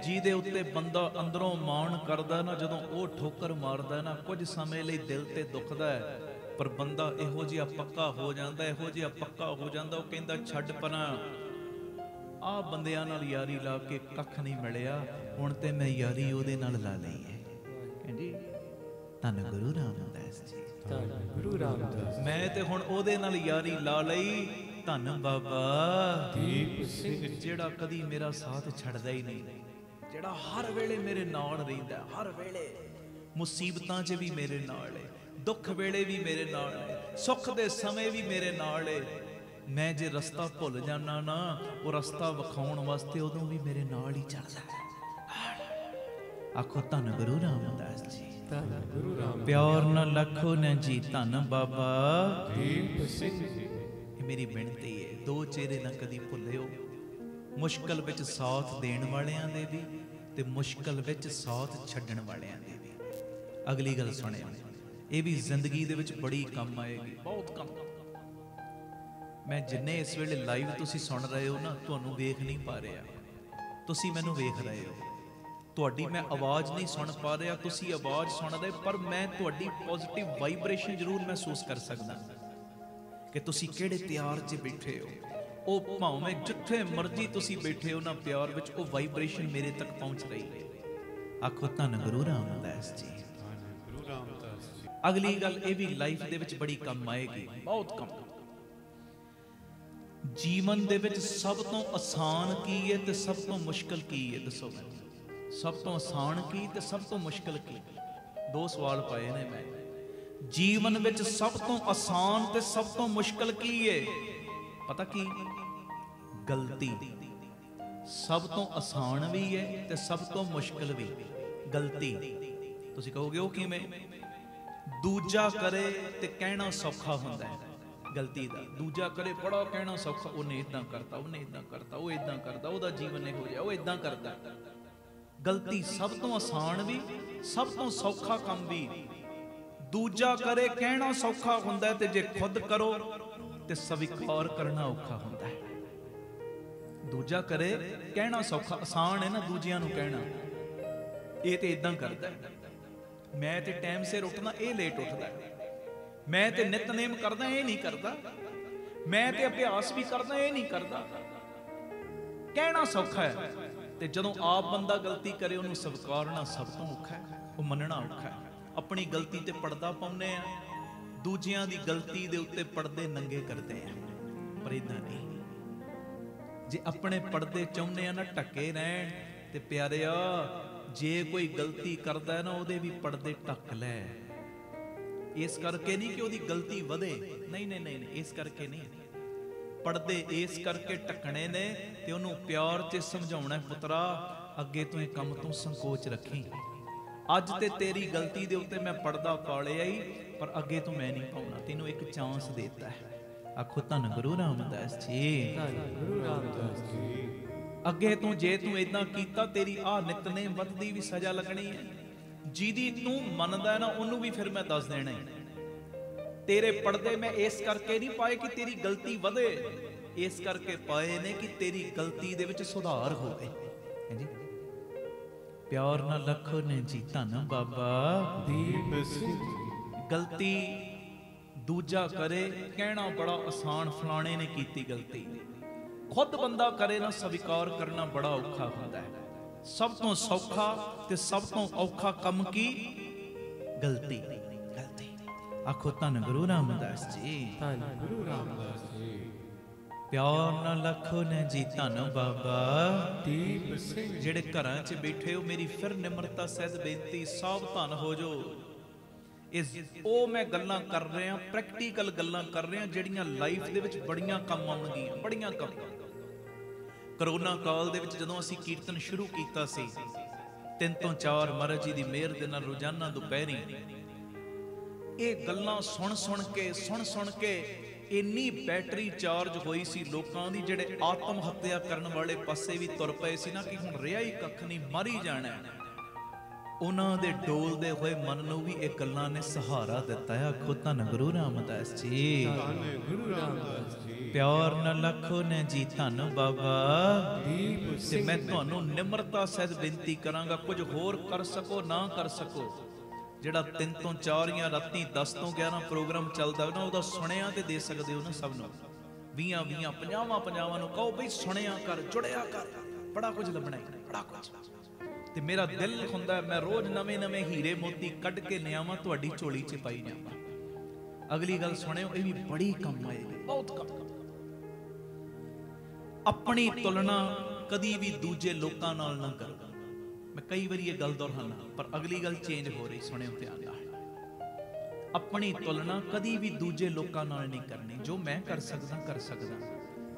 ਜਿਹਦੇ ਉੱਤੇ ਬੰਦਾ ਅੰਦਰੋਂ ਮਾਣ ਕਰਦਾ ਨਾ, ਜਦੋਂ ਉਹ ਠੋਕਰ ਮਾਰਦਾ ਨਾ, ਕੁਝ ਸਮੇਂ ਲਈ ਦਿਲ ਤੇ ਦੁਖਦਾ ਹੈ, ਪਰ ਬੰਦਾ ਇਹੋ ਜਿਹਾ ਪੱਕਾ ਹੋ ਜਾਂਦਾ, ਇਹੋ ਜਿਹਾ ਪੱਕਾ ਹੋ ਜਾਂਦਾ, ਉਹ ਕਹਿੰਦਾ ਛੱਡ ਪਰਾਂ, ਆਹ ਬੰਦਿਆਂ ਨਾਲ ਯਾਰੀ ਲਾ ਕੇ ਕੱਖ ਨਹੀਂ ਮਿਲਿਆ, ਹੁਣ ਤੇ ਮੈਂ ਯਾਰੀ ਉਹਦੇ ਨਾਲ ਲਾ ਲਈ ਹੈ। ਕਹਿੰਦੀ ਧੰਨ ਗੁਰੂ ਰਾਮਦਾਸ ਜੀ। ਧੰਨ ਗੁਰੂ ਰਾਮਦਾਸ। ਮੈਂ ਤੇ ਹੁਣ ਉਹਦੇ ਨਾਲ ਯਾਰੀ ਲਾ ਲਈ। ਧੰਨ ਬਾਬਾ ਦੀਪ ਸਿੰਘ, ਜਿਹੜਾ ਕਦੀ ਮੇਰਾ ਸਾਥ ਛੱਡਦਾ ਹੀ ਨਹੀਂ, ਜਿਹੜਾ ਹਰ ਵੇਲੇ ਮੇਰੇ ਨਾਲ ਰਹਿੰਦਾ, ਹਰ ਵੇਲੇ ਮੁਸੀਬਤਾਂ 'ਚ ਵੀ ਮੇਰੇ ਨਾਲ ਹੈ, ਦੁੱਖ ਵੇਲੇ ਵੀ ਮੇਰੇ ਨਾਲ ਹੈ, ਸੁੱਖ ਦੇ ਸਮੇਂ ਵੀ ਮੇਰੇ ਨਾਲ ਹੈ। ਮੈਂ ਜੇ ਰਸਤਾ ਭੁੱਲ ਜਾਣਾ ਨਾ, ਉਹ ਰਸਤਾ ਵਿਖਾਉਣ ਵਾਸਤੇ ਉਦੋਂ ਵੀ ਮੇਰੇ ਨਾਲ ਹੀ ਚੱਲਦਾ। ਆਖੋ ਧੰਨ ਗੁਰੂ ਰਾਮਦਾਸ ਜੀ। ਧੰਨ ਗੁਰੂ ਰਾਮ। ਪਿਆਰ ਨਾਲ ਲੱਖੋ ਨੇ ਜੀ ਧੰਨ ਬਾਬਾ ਦੀਪ ਸਿੰਘ ਜੀ। ਇਹ ਮੇਰੀ ਬੇਨਤੀ ਹੈ, ਦੋ ਚਿਹਰੇ ਨਾ ਕਦੀ ਭੁੱਲਿਓ। ਮੁਸ਼ਕਲ ਵਿੱਚ ਸਾਥ ਦੇਣ ਵਾਲਿਆਂ ਦੇ ਵੀ, ਤੇ ਮੁਸ਼ਕਲ ਵਿੱਚ ਸਾਥ ਛੱਡਣ ਵਾਲਿਆਂ ਦੇ ਵੀ। ਅਗਲੀ ਗੱਲ ਸੁਣਿਓ, ਇਹ ਵੀ ਜ਼ਿੰਦਗੀ ਦੇ ਵਿੱਚ ਬੜੀ ਕੰਮ ਆਏਗੀ, ਬਹੁਤ ਕੰਮ। ਮੈਂ ਜਿੰਨੇ ਇਸ ਵੇਲੇ ਲਾਈਵ ਤੁਸੀਂ ਸੁਣ ਰਹੇ ਹੋ ਨਾ, ਤੁਹਾਨੂੰ ਵੇਖ ਨਹੀਂ ਪਾ ਰਿਹਾ, ਤੁਸੀਂ ਮੈਨੂੰ ਵੇਖ ਰਹੇ ਹੋ। ਤੁਹਾਡੀ ਮੈਂ ਆਵਾਜ਼ ਨਹੀਂ ਸੁਣ ਪਾ ਰਿਹਾ, ਤੁਸੀਂ ਆਵਾਜ਼ ਸੁਣ ਰਹੇ, ਪਰ ਮੈਂ ਤੁਹਾਡੀ ਪੋਜ਼ਿਟਿਵ ਵਾਈਬ੍ਰੇਸ਼ਨ ਜ਼ਰੂਰ ਮਹਿਸੂਸ ਕਰ ਸਕਦਾ ਕਿ ਤੁਸੀਂ ਕਿਹੜੇ ਪਿਆਰ 'ਚ ਬੈਠੇ ਹੋ। ਉਹ ਭਾਵੇਂ ਜਿੱਥੇ ਮਰਜ਼ੀ ਤੁਸੀਂ ਬੈਠੇ ਹੋ ਨਾ, ਪਿਆਰ ਵਿੱਚ ਉਹ ਵਾਈਬ੍ਰੇਸ਼ਨ ਮੇਰੇ ਤੱਕ ਪਹੁੰਚ ਰਹੀ ਹੈ। ਆਖੋ ਧੰਨ ਗੁਰੂ ਰਾਮਦਾਸ ਜੀ। ਧੰਨ ਗੁਰੂ ਰਾਮਦਾਸ ਜੀ। ਅਗਲੀ ਗੱਲ, ਇਹ ਵੀ ਲਾਈਫ ਦੇ ਵਿੱਚ ਬੜੀ ਕੰਮ ਆਏਗੀ, ਬਹੁਤ ਕੰਮ। ਜੀਵਨ ਦੇ ਵਿੱਚ ਸਭ ਤੋਂ ਆਸਾਨ ਕੀ ਹੈ ਤੇ ਸਭ ਤੋਂ ਮੁਸ਼ਕਲ ਕੀ ਹੈ? ਦੱਸੋ ਮੈਨੂੰ। ਸਭ ਤੋਂ ਆਸਾਨ ਕੀ ਤੇ ਸਭ ਤੋਂ ਮੁਸ਼ਕਲ ਕੀ? ਦੋ ਸਵਾਲ ਪਾਏ ਨੇ ਮੈਂ। ਜੀਵਨ ਵਿੱਚ ਸਭ ਤੋਂ ਆਸਾਨ ਤੇ ਸਭ ਤੋਂ ਮੁਸ਼ਕਲ ਕੀ ਹੈ? ਪਤਾ ਕੀ? ਗਲਤੀ। ਸਭ ਤੋਂ ਆਸਾਨ ਵੀ ਹੈ ਤੇ ਸਭ ਤੋਂ ਮੁਸ਼ਕਲ ਵੀ। ਗਲਤੀ। ਤੁਸੀਂ ਕਹੋਗੇ ਉਹ ਕਿਵੇਂ? ਦੂਜਾ ਕਰੇ ਤੇ ਕਹਿਣਾ ਸੌਖਾ ਹੁੰਦਾ ਹੈ ਗਲਤੀ ਦਾ। ਦੂਜਾ ਕਰੇ ਬੜਾ ਕਹਿਣਾ ਸੌਖਾ, ਉਹਨੇ ਇਦਾਂ ਕਰਤਾ, ਉਹਨੇ ਇਦਾਂ ਕਰਤਾ, ਉਹ ਇਦਾਂ ਕਰਦਾ, ਉਹਦਾ ਜੀਵਨ ਇਹੋ ਜਿਹਾ, ਉਹ ਇਦਾਂ ਕਰਦਾ। ਗਲਤੀ ਸਭ ਤੋਂ ਆਸਾਨ ਵੀ, ਸਭ ਤੋਂ ਸੌਖਾ ਕੰਮ ਵੀ। ਦੂਜਾ ਕਰੇ ਕਹਿਣਾ ਸੌਖਾ ਹੁੰਦਾ ਤੇ ਜੇ ਖੁਦ ਕਰੋ ਤੇ ਸਵੀਕਾਰ ਕਰਨਾ ਔਖਾ ਹੁੰਦਾ ਹੈ। ਦੂਜਾ ਕਰੇ ਕਹਿਣਾ ਸੌਖਾ, ਆਸਾਨ ਹੈ ਨਾ ਦੂਜਿਆਂ ਨੂੰ ਕਹਿਣਾ, ਇਹ ਤੇ ਇਦਾਂ ਕਰਦਾ, ਮੈਂ ਤੇ ਟਾਈਮ ਸਿਰ ਉੱਠਦਾ, ਇਹ ਲੇਟ ਉੱਠਦਾ, ਮੈਂ ਤੇ ਨਿਤਨੇਮ ਕਰਦਾ, ਇਹ ਨਹੀਂ ਕਰਦਾ, ਮੈਂ ਤੇ ਅਭਿਆਸ ਵੀ ਕਰਦਾ, ਇਹ ਨਹੀਂ ਕਰਦਾ। ਕਹਿਣਾ ਸੌਖਾ ਹੈ ਤੇ ਜਦੋਂ ਆਪ ਬੰਦਾ ਗਲਤੀ ਕਰੇ ਉਹਨੂੰ ਸਵੀਕਾਰਨਾ ਸਭ ਤੋਂ ਔਖਾ ਹੈ, ਉਹ ਮੰਨਣਾ ਔਖਾ ਹੈ। ਆਪਣੀ ਗਲਤੀ ਤੇ ਪਰਦਾ ਪਾਉਂਦੇ ਆ, ਦੂਜਿਆਂ ਦੀ ਗਲਤੀ ਦੇ ਉੱਤੇ ਪਰਦੇ ਨੰਗੇ ਕਰਦੇ ਆ, ਪਰ ਇਦਾਂ ਨਹੀਂ। ਜੇ ਆਪਣੇ ਪਰਦੇ ਚਾਹੁੰਦੇ ਆ ਨਾ ਢੱਕੇ ਰਹਿਣ, ਤੇ ਪਿਆਰਿਆ ਜੇ ਕੋਈ ਗਲਤੀ ਕਰਦਾ ਨਾ ਉਹਦੇ ਵੀ ਪਰਦੇ ਢੱਕ ਲੈ। ਇਸ ਕਰਕੇ ਨਹੀਂ ਕਿ ਉਹਦੀ ਗਲਤੀ ਵਧੇ, ਨਹੀਂ ਨਹੀਂ ਨਹੀਂ, ਇਸ ਕਰਕੇ ਨਹੀਂ। ਪਰਦੇ ਇਸ ਕਰਕੇ ਢੱਕਣੇ ਨੇ ਤੇ ਉਹਨੂੰ ਪਿਆਰ 'ਚ ਸਮਝਾਉਣਾ, ਪੁੱਤਰਾ ਅੱਗੇ ਤੋਂ ਇਹ ਕੰਮ ਤੋਂ ਸੰਕੋਚ ਰੱਖੀ। ਅੱਜ ਤੇ ਤੇਰੀ ਗਲਤੀ ਦੇ ਉੱਤੇ ਮੈਂ ਪਰਦਾ ਪਾ ਲਿਆ ਹੀ, ਪਰ ਅੱਗੇ ਤੋਂ ਮੈਂ ਨਹੀਂ ਪਾਉਣਾ, ਤੈਨੂੰ ਇੱਕ ਚਾਂਸ ਦੇਤਾ ਹੈ। ਆਖੋ ਧੰਨ ਗੁਰੂ ਰਾਮਦਾਸ ਜੀ, ਧੰਨ ਗੁਰੂ ਰਾਮਦਾਸ ਜੀ। ਅੱਗੇ ਤੋਂ ਜੇ ਤੂੰ ਇਦਾਂ ਕੀਤਾ ਤੇਰੀ ਆਹ ਨਿਤਨੇਮ ਵੱਧਦੀ ਵੀ ਸਜ਼ਾ ਲੱਗਣੀ ਹੈ। ਜਿਹਦੀ ਤੂੰ ਮੰਨਦਾ ਨਾ ਉਹਨੂੰ ਵੀ ਫਿਰ ਮੈਂ ਦੱਸ ਦੇਣਾ ਹੈ। ਤੇਰੇ ਪਰਦੇ ਮੈਂ ਇਸ ਕਰਕੇ ਨਹੀਂ ਪਾਏ ਕਿ ਤੇਰੀ ਗਲਤੀ ਵਧੇ, ਇਸ ਕਰਕੇ ਪਾਏ ਨੇ ਕਿ ਤੇਰੀ ਗਲਤੀ ਦੇ ਵਿੱਚ ਸੁਧਾਰ ਹੋਵੇ। ਹਾਂਜੀ, ਪਿਆਰ ਨਾਲ ਲੱਖੋ ਨੇ ਜੀ ਧੰਨ ਬਾਬਾ ਦੀਪ ਸਿੰਘ ਜੀ। ਗਲਤੀ ਦੂਜਾ ਕਰੇ ਕਹਿਣਾ ਬੜਾ ਆਸਾਨ, ਫਲਾਣੇ ਨੇ ਕੀਤੀ ਗਲਤੀ। ਖੁਦ ਬੰਦਾ ਕਰੇ ਨਾ ਸਵੀਕਾਰ ਕਰਨਾ ਬੜਾ ਔਖਾ ਹੁੰਦਾ ਹੈ। ਸਭ ਤੋਂ ਸੌਖਾ ਤੇ ਸਭ ਤੋਂ ਔਖਾ ਕੰਮ ਕੀ? ਗਲਤੀ। ਗਲਤੀ। ਆਖੋ ਧੰਨ ਗੁਰੂ ਰਾਮਦਾਸ ਜੀ, ਧੰਨ ਗੁਰੂ ਰਾਮਦਾਸ ਜੀ। ਪਿਆਰ ਨਾਲ ਲੱਖੋ ਨੇ ਜੀ ਧੰਨ ਬਾਬਾ ਦੀਪ ਸਿੰਘ ਜੀ। ਜਿਹੜੇ ਘਰਾਂ 'ਚ ਬੈਠੇ ਹੋ, ਮੇਰੀ ਫਿਰ ਨਿਮਰਤਾ ਸਹਿਤ ਬੇਨਤੀ, ਸਾਵਧਾਨ ਹੋ ਜਾਓ। ਉਹ ਮੈਂ ਗੱਲਾਂ ਕਰ ਰਿਹਾ, ਪ੍ਰੈਕਟੀਕਲ ਗੱਲਾਂ ਕਰ ਰਿਹਾ, ਜਿਹੜੀਆਂ ਲਾਈਫ ਦੇ ਵਿੱਚ ਬੜੀਆਂ ਕੰਮ ਆਉਣਗੀਆਂ, ਬੜੀਆਂ ਕੰਮ। ਕਰੋਨਾ ਕਾਲ ਦੇ ਵਿੱਚ ਜਦੋਂ ਅਸੀਂ ਕੀਰਤਨ ਸ਼ੁਰੂ ਕੀਤਾ ਸੀ 3 ਤੋਂ 4 ਮਹਾਰਾਜ ਜੀ ਦੀ ਮਿਹਰ ਦੇ ਨਾਲ ਰੋਜ਼ਾਨਾ ਦੁਪਹਿਰੀ, ਇਹ ਗੱਲਾਂ ਸੁਣ ਸੁਣ ਕੇ ਇੰਨੀ ਬੈਟਰੀ ਚਾਰਜ ਹੋਈ ਸੀ ਲੋਕਾਂ ਦੀ, ਜਿਹੜੇ ਆਤਮ ਹੱਤਿਆ ਕਰਨ ਵਾਲੇ ਪਾਸੇ ਵੀ ਤੁਰ ਪਏ ਸੀ ਨਾ, ਕਿ ਹੁਣ ਰਿਹਾ ਹੀ ਕੱਖ ਨਹੀਂ, ਮਰ ਹੀ ਜਾਣਾ। ਉਹਨਾਂ ਦੇ ਡੋਲਦੇ ਹੋਏ ਮਨ ਨੂੰ ਵੀ ਇਹ ਗੱਲਾਂ ਨੇ ਸਹਾਰਾ ਦਿੱਤਾ ਹੈ। ਆਖੋ ਧੰਨ ਗੁਰੂ ਰਾਮਦਾਸ ਜੀ, ਧੰਨ ਗੁਰੂ ਰਾਮਦਾਸ ਜੀ। ਪਿਆਰ ਨਾਲ ਲੱਖੋ ਨੇ ਜੀ ਧੰਨ ਬਾਬਾ ਦੀਪ ਤੇ ਸਿੰਘ। ਮੈਂ ਤੁਹਾਨੂੰ ਨਿਮਰਤਾ ਸਹਿਤ ਬੇਨਤੀ ਕਰਾਂਗਾ, ਕੁਝ ਹੋਰ ਕਰ ਸਕੋ ਨਾ ਕਰ ਸਕੋ, ਜਿਹੜਾ 3 ਤੋਂ 4 ਜਾਂ ਰਾਤੀ 10 ਤੋਂ 11 ਪ੍ਰੋਗਰਾਮ ਚੱਲਦਾ ਨਾ, ਉਹਦਾ ਸੁਣਿਆ ਤੇ ਦੇ ਸਕਦੇ ਹੋ ਨਾ ਸਭ ਨੂੰ। 20 50 ਨੂੰ ਕਹੋ ਬਈ ਸੁਣਿਆ ਕਰ, ਜੁੜਿਆ ਕਰ, ਬੜਾ ਕੁਝ ਲੱਭਣਾ ਹੈ, ਬੜਾ ਕੁਝ। ਤੇ ਮੇਰਾ ਦਿਲ ਹੁੰਦਾ ਮੈਂ ਰੋਜ਼ ਨਵੇਂ ਹੀਰੇ ਮੋਤੀ ਕੱਢ ਕੇ ਲਿਆਵਾਂ, ਤੁਹਾਡੀ ਝੋਲੀ 'ਚ ਪਾਈ ਜਾਵਾਂ। ਅਗਲੀ ਗੱਲ ਸੁਣਿਓ, ਇਹ ਵੀ ਬੜੀ ਕੰਮ ਆਏਗੀ, ਬਹੁਤ ਕੰਮ। ਆਪਣੀ ਤੁਲਨਾ ਕਦੀ ਵੀ ਦੂਜੇ ਲੋਕਾਂ ਨਾਲ ਨਾ ਕਰੋ। ਮੈਂ ਕਈ ਵਾਰੀ ਇਹ ਗੱਲ ਦੁਹਰਾਨਾ, ਪਰ ਅਗਲੀ ਗੱਲ ਚੇਂਜ ਹੋ ਰਹੀ, ਸੁਣਿਓ ਧਿਆਨ ਨਾਲ। ਆਪਣੀ ਤੁਲਨਾ ਕਦੀ ਵੀ ਦੂਜੇ ਲੋਕਾਂ ਨਾਲ ਨਹੀਂ ਕਰਨੀ। ਜੋ ਮੈਂ ਕਰ ਸਕਦਾ ਕਰ ਸਕਦਾ,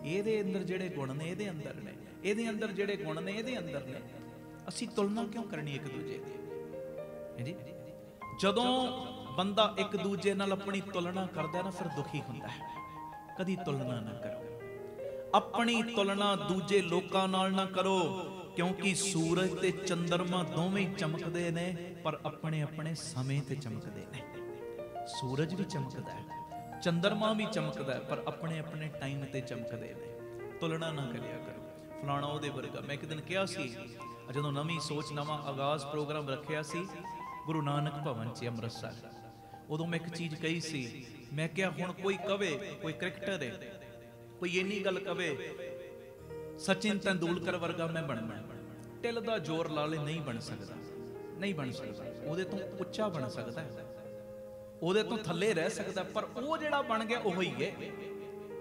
ਇਹਦੇ ਅੰਦਰ ਜਿਹੜੇ ਗੁਣ ਨੇ ਇਹਦੇ ਅੰਦਰ ਨੇ, ਇਹਦੇ ਅੰਦਰ ਜਿਹੜੇ ਗੁਣ ਨੇ ਇਹਦੇ ਅੰਦਰ ਨੇ। ਅਸੀਂ ਤੁਲਨਾ ਕਿਉਂ ਕਰਨੀ ਇੱਕ ਦੂਜੇ ਦੀ? ਜੀ ਜਦੋਂ ਬੰਦਾ ਇੱਕ ਦੂਜੇ ਨਾਲ ਆਪਣੀ ਤੁਲਨਾ ਕਰਦਾ ਨਾ, ਫਿਰ ਦੁਖੀ ਹੁੰਦਾ ਹੈ। ਕਦੀ ਤੁਲਨਾ ਨਾ ਕਰੋ, ਆਪਣੀ ਤੁਲਨਾ ਦੂਜੇ ਲੋਕਾਂ ਨਾਲ ਨਾ ਕਰੋ, ਕਿਉਂਕਿ ਸੂਰਜ ਤੇ ਚੰਦਰਮਾ ਦੋਵੇਂ ਹੀ ਚਮਕਦੇ ਨੇ, ਪਰ ਆਪਣੇ ਆਪਣੇ ਸਮੇਂ ਤੇ ਚਮਕਦੇ ਨੇ। ਸੂਰਜ ਵੀ ਚਮਕਦਾ ਹੈ, ਚੰਦਰਮਾ ਵੀ ਚਮਕਦਾ ਹੈ, ਪਰ ਆਪਣੇ ਆਪਣੇ ਟਾਈਮ ਤੇ ਚਮਕਦੇ ਨੇ। ਤੁਲਨਾ ਨਾ ਕਰਿਆ ਕਰੋ, ਫਲਾਣਾ ਉਹਦੇ ਵਰਗਾ। ਮੈਂ ਇੱਕ ਦਿਨ ਕਿਹਾ ਸੀ, ਜਦੋਂ ਨਵੀਂ ਸੋਚ ਨਵਾਂ ਆਗਾਜ਼ ਪ੍ਰੋਗਰਾਮ ਰੱਖਿਆ ਸੀ ਗੁਰੂ ਨਾਨਕ ਭਵਨ 'ਚ ਅੰਮ੍ਰਿਤਸਰ, ਉਦੋਂ ਮੈਂ ਇੱਕ ਚੀਜ਼ ਕਹੀ ਸੀ। ਮੈਂ ਕਿਹਾ ਹੁਣ ਕੋਈ ਕਵੇ, ਕੋਈ ਕ੍ਰਿਕਟਰ ਹੈ, ਕੋਈ ਇੰਨੀ ਗੱਲ ਕਵੇ ਸਚਿਨ ਤੈਂਦੂਲਕਰ ਵਰਗਾ ਮੈਂ ਬਣਨਾ, ਢਿੱਲ ਦਾ ਜ਼ੋਰ ਲਾ ਲੈ, ਨਹੀਂ ਬਣ ਸਕਦਾ, ਨਹੀਂ ਬਣ ਸਕਦਾ। ਉਹਦੇ ਤੋਂ ਉੱਚਾ ਬਣ ਸਕਦਾ, ਉਹਦੇ ਤੋਂ ਥੱਲੇ ਰਹਿ ਸਕਦਾ, ਪਰ ਉਹ ਜਿਹੜਾ ਬਣ ਗਿਆ ਉਹ ਹੀ ਹੈ,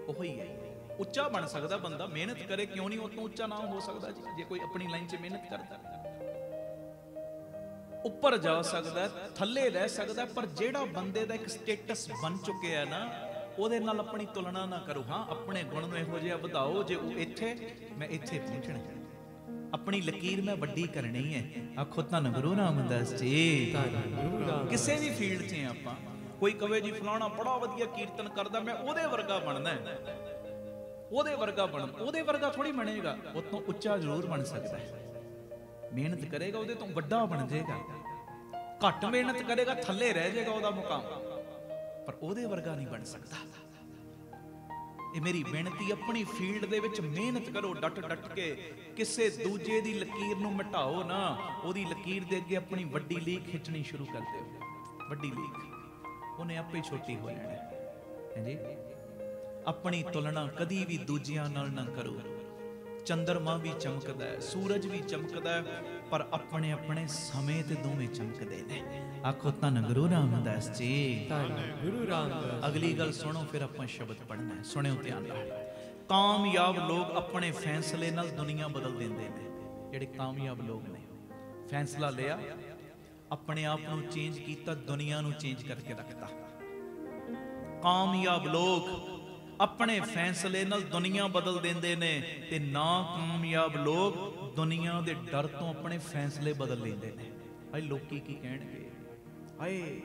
ਉਹ ਹੀ ਹੈ। ਉੱਚਾ ਬਣ ਸਕਦਾ ਬੰਦਾ, ਮਿਹਨਤ ਕਰੇ, ਕਿਉਂ ਨਹੀਂ ਉਹ ਤੋਂ ਉੱਚਾ ਨਾ ਹੋ ਸਕਦਾ ਜੀ, ਜੇ ਕੋਈ ਆਪਣੀ ਲਾਈਨ 'ਚ ਮਿਹਨਤ ਕਰਦਾ। ਉੱਪਰ ਜਾ ਸਕਦਾ ਹੈ, ਥੱਲੇ ਰਹਿ ਸਕਦਾ ਹੈ, ਪਰ ਜਿਹੜਾ ਬੰਦੇ ਦਾ ਇੱਕ ਸਟੇਟਸ ਬਣ ਚੁੱਕਿਆ ਨਾ, ਉਹਦੇ ਨਾਲ ਆਪਣੀ ਤੁਲਨਾ ਨਾ ਕਰੋ। ਹਾਂ, ਆਪਣੇ ਗੁਣ ਨੂੰ ਇਹੋ ਜਿਹਾ ਵਧਾਓ, ਜੇ ਉਹ ਇੱਥੇ, ਮੈਂ ਇੱਥੇ ਪਹੁੰਚਣਾ, ਆਪਣੀ ਲਕੀਰ ਮੈਂ ਵੱਡੀ ਕਰਨੀ ਹੈ। ਆਖੋ ਧੰਨ ਗੁਰੂ ਰਾਮਦਾਸ ਜੀ। ਕਿਸੇ ਵੀ ਫੀਲਡ 'ਚ ਆਪਾਂ, ਕੋਈ ਕਵੇ ਜੀ ਫਲਾਣਾ ਬੜਾ ਵਧੀਆ ਕੀਰਤਨ ਕਰਦਾ, ਮੈਂ ਉਹਦੇ ਵਰਗਾ ਬਣਨਾ ਹੈ, ਉਹਦੇ ਵਰਗਾ ਬਣ, ਉਹਦੇ ਵਰਗਾ ਥੋੜੀ ਬਣੇਗਾ, ਉਹ ਤੋਂ ਉੱਚਾ ਜ਼ਰੂਰ ਬਣ ਸਕਦਾ ਹੈ। ਮਿਹਨਤ ਕਰੇਗਾ ਉਹਦੇ ਤੋਂ ਵੱਡਾ ਬਣ ਜਾਏਗਾ, ਘੱਟ ਮਿਹਨਤ ਕਰੇਗਾ ਥੱਲੇ ਰਹਿ ਜਾਏਗਾ ਉਹਦਾ ਮੁਕਾਮ, ਪਰ ਉਹਦੇ ਵਰਗਾ ਨਹੀਂ ਬਣ ਸਕਦਾ। ਇਹ ਮੇਰੀ ਬੇਨਤੀ, ਆਪਣੀ ਫੀਲਡ ਦੇ ਵਿੱਚ ਮਿਹਨਤ ਕਰੋ ਡਟ ਡਟ ਕੇ। ਕਿਸੇ ਦੂਜੇ ਦੀ ਲਕੀਰ ਨੂੰ ਮਿਟਾਓ ਨਾ, ਉਹਦੀ ਲਕੀਰ ਦੇ ਅੱਗੇ ਆਪਣੀ ਵੱਡੀ ਲੀਕ ਖਿੱਚਣੀ ਸ਼ੁਰੂ ਕਰ ਦਿਓ। ਵੱਡੀ ਲੀਕ ਉਹਨੇ ਆਪੇ ਛੋਟੀ ਹੋ ਜਾਣੀ ਹੈ ਜੀ। ਆਪਣੀ ਤੁਲਨਾ ਕਦੀ ਵੀ ਦੂਜਿਆਂ ਨਾਲ ਨਾ ਕਰੋ। ਚੰਦਰਮਾ ਵੀ ਚਮਕਦਾ ਹੈ, ਸੂਰਜ ਵੀ ਚਮਕਦਾ ਹੈ, ਪਰ ਆਪਣੇ ਆਪਣੇ ਸਮੇਂ ਤੇ ਦੋਵੇਂ ਚਮਕਦੇ ਨੇ। ਆਖੋ ਧੰਨ ਗੁਰੂ ਰਾਮਦਾਸ ਜੀ। ਧੰਨ ਗੁਰੂ ਰਾਮਦਾਸ। ਅਗਲੀ ਗੱਲ ਸੁਣੋ, ਫਿਰ ਆਪਾਂ ਸ਼ਬਦ ਪੜ੍ਹਨਾ ਹੈ। ਸੁਣਿਓ ਧਿਆਨ ਨਾਲ। ਕਾਮਯਾਬ ਲੋਕ ਆਪਣੇ ਫੈਸਲੇ ਨਾਲ ਦੁਨੀਆ ਬਦਲ ਦਿੰਦੇ ਨੇ। ਜਿਹੜੇ ਕਾਮਯਾਬ ਲੋਕ ਨੇ, ਫੈਸਲਾ ਲਿਆ, ਆਪਣੇ ਆਪ ਨੂੰ ਚੇਂਜ ਕੀਤਾ, ਦੁਨੀਆ ਨੂੰ ਚੇਂਜ ਕਰਕੇ ਰੱਖਤਾ। ਕਾਮਯਾਬ ਲੋਕ ਆਪਣੇ ਫੈਸਲੇ ਨਾਲ ਦੁਨੀਆ ਬਦਲ ਦਿੰਦੇ ਨੇ, ਤੇ ਨਾ ਕਾਮਯਾਬ ਲੋਕ ਦੁਨੀਆ ਦੇ ਡਰ ਤੋਂ ਆਪਣੇ ਫੈਸਲੇ ਬਦਲ ਲੈਂਦੇ ਨੇ। ਹਾਏ ਲੋਕੀ ਕੀ ਕਹਿਣਗੇ, ਹਾਏ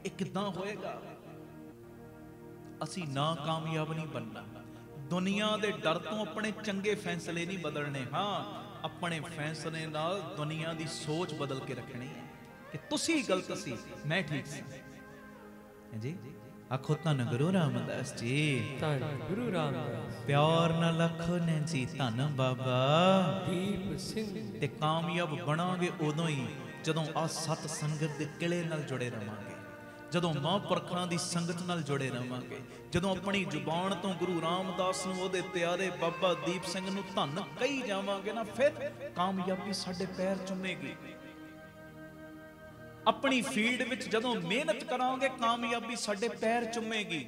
ਇਹ ਕਿੱਦਾਂ ਹੋਏਗਾ। ਅਸੀਂ ਨਾ ਕਾਮਯਾਬ ਨਹੀਂ ਬਣਨਾ। ਦੁਨੀਆ ਦੇ ਡਰ ਤੋਂ ਆਪਣੇ ਚੰਗੇ ਫੈਸਲੇ ਨਹੀਂ ਬਦਲਣੇ। ਹਾਂ, ਆਪਣੇ ਫੈਸਲੇ ਨਾਲ ਦੁਨੀਆ ਦੀ ਸੋਚ ਬਦਲ ਕੇ ਰੱਖਣੀ ਹੈ ਕਿ ਤੁਸੀਂ ਗਲਤ ਸੀ, ਮੈਂ ਠੀਕ ਸੀ। ਜੀ ਆਖੋ ਧੰਨ ਗੁਰੂ ਰਾਮਦਾਸ ਜੀ। ਧੰਨ ਗੁਰੂ ਰਾਮਦਾਸ। ਪਿਆਰ ਨਾਲ ਆਖੋ ਨੇ ਜੀ ਧੰਨ ਬਾਬਾ ਦੀਪ ਸਿੰਘ। ਤੇ ਕਾਮਯਾਬ ਬਣਾਂਗੇ ਉਦੋਂ ਹੀ ਜਦੋਂ ਆ ਸਤ ਸੰਗਤ ਦੇ ਕਿਲੇ ਨਾਲ ਜੁੜੇ ਰਵਾਂਗੇ, ਜਦੋਂ ਮਹਾਂਪੁਰਖਾਂ ਦੀ ਸੰਗਤ ਨਾਲ ਜੁੜੇ ਰਵਾਂਗੇ, ਜਦੋਂ ਆਪਣੀ ਜ਼ੁਬਾਨ ਤੋਂ ਗੁਰੂ ਰਾਮਦਾਸ ਨੂੰ, ਉਹਦੇ ਪਿਆਰੇ ਬਾਬਾ ਦੀਪ ਸਿੰਘ ਨੂੰ ਧੰਨ ਕਹੀ ਜਾਵਾਂਗੇ ਨਾ, ਫਿਰ ਕਾਮਯਾਬੀ ਸਾਡੇ ਪੈਰ ਚੁੰਮੇਗੀ। ਆਪਣੀ ਫੀਲਡ ਵਿੱਚ ਜਦੋਂ ਮਿਹਨਤ ਕਰਾਂਗੇ, ਕਾਮਯਾਬੀ ਸਾਡੇ ਪੈਰ ਚੁੰਮੇਗੀ।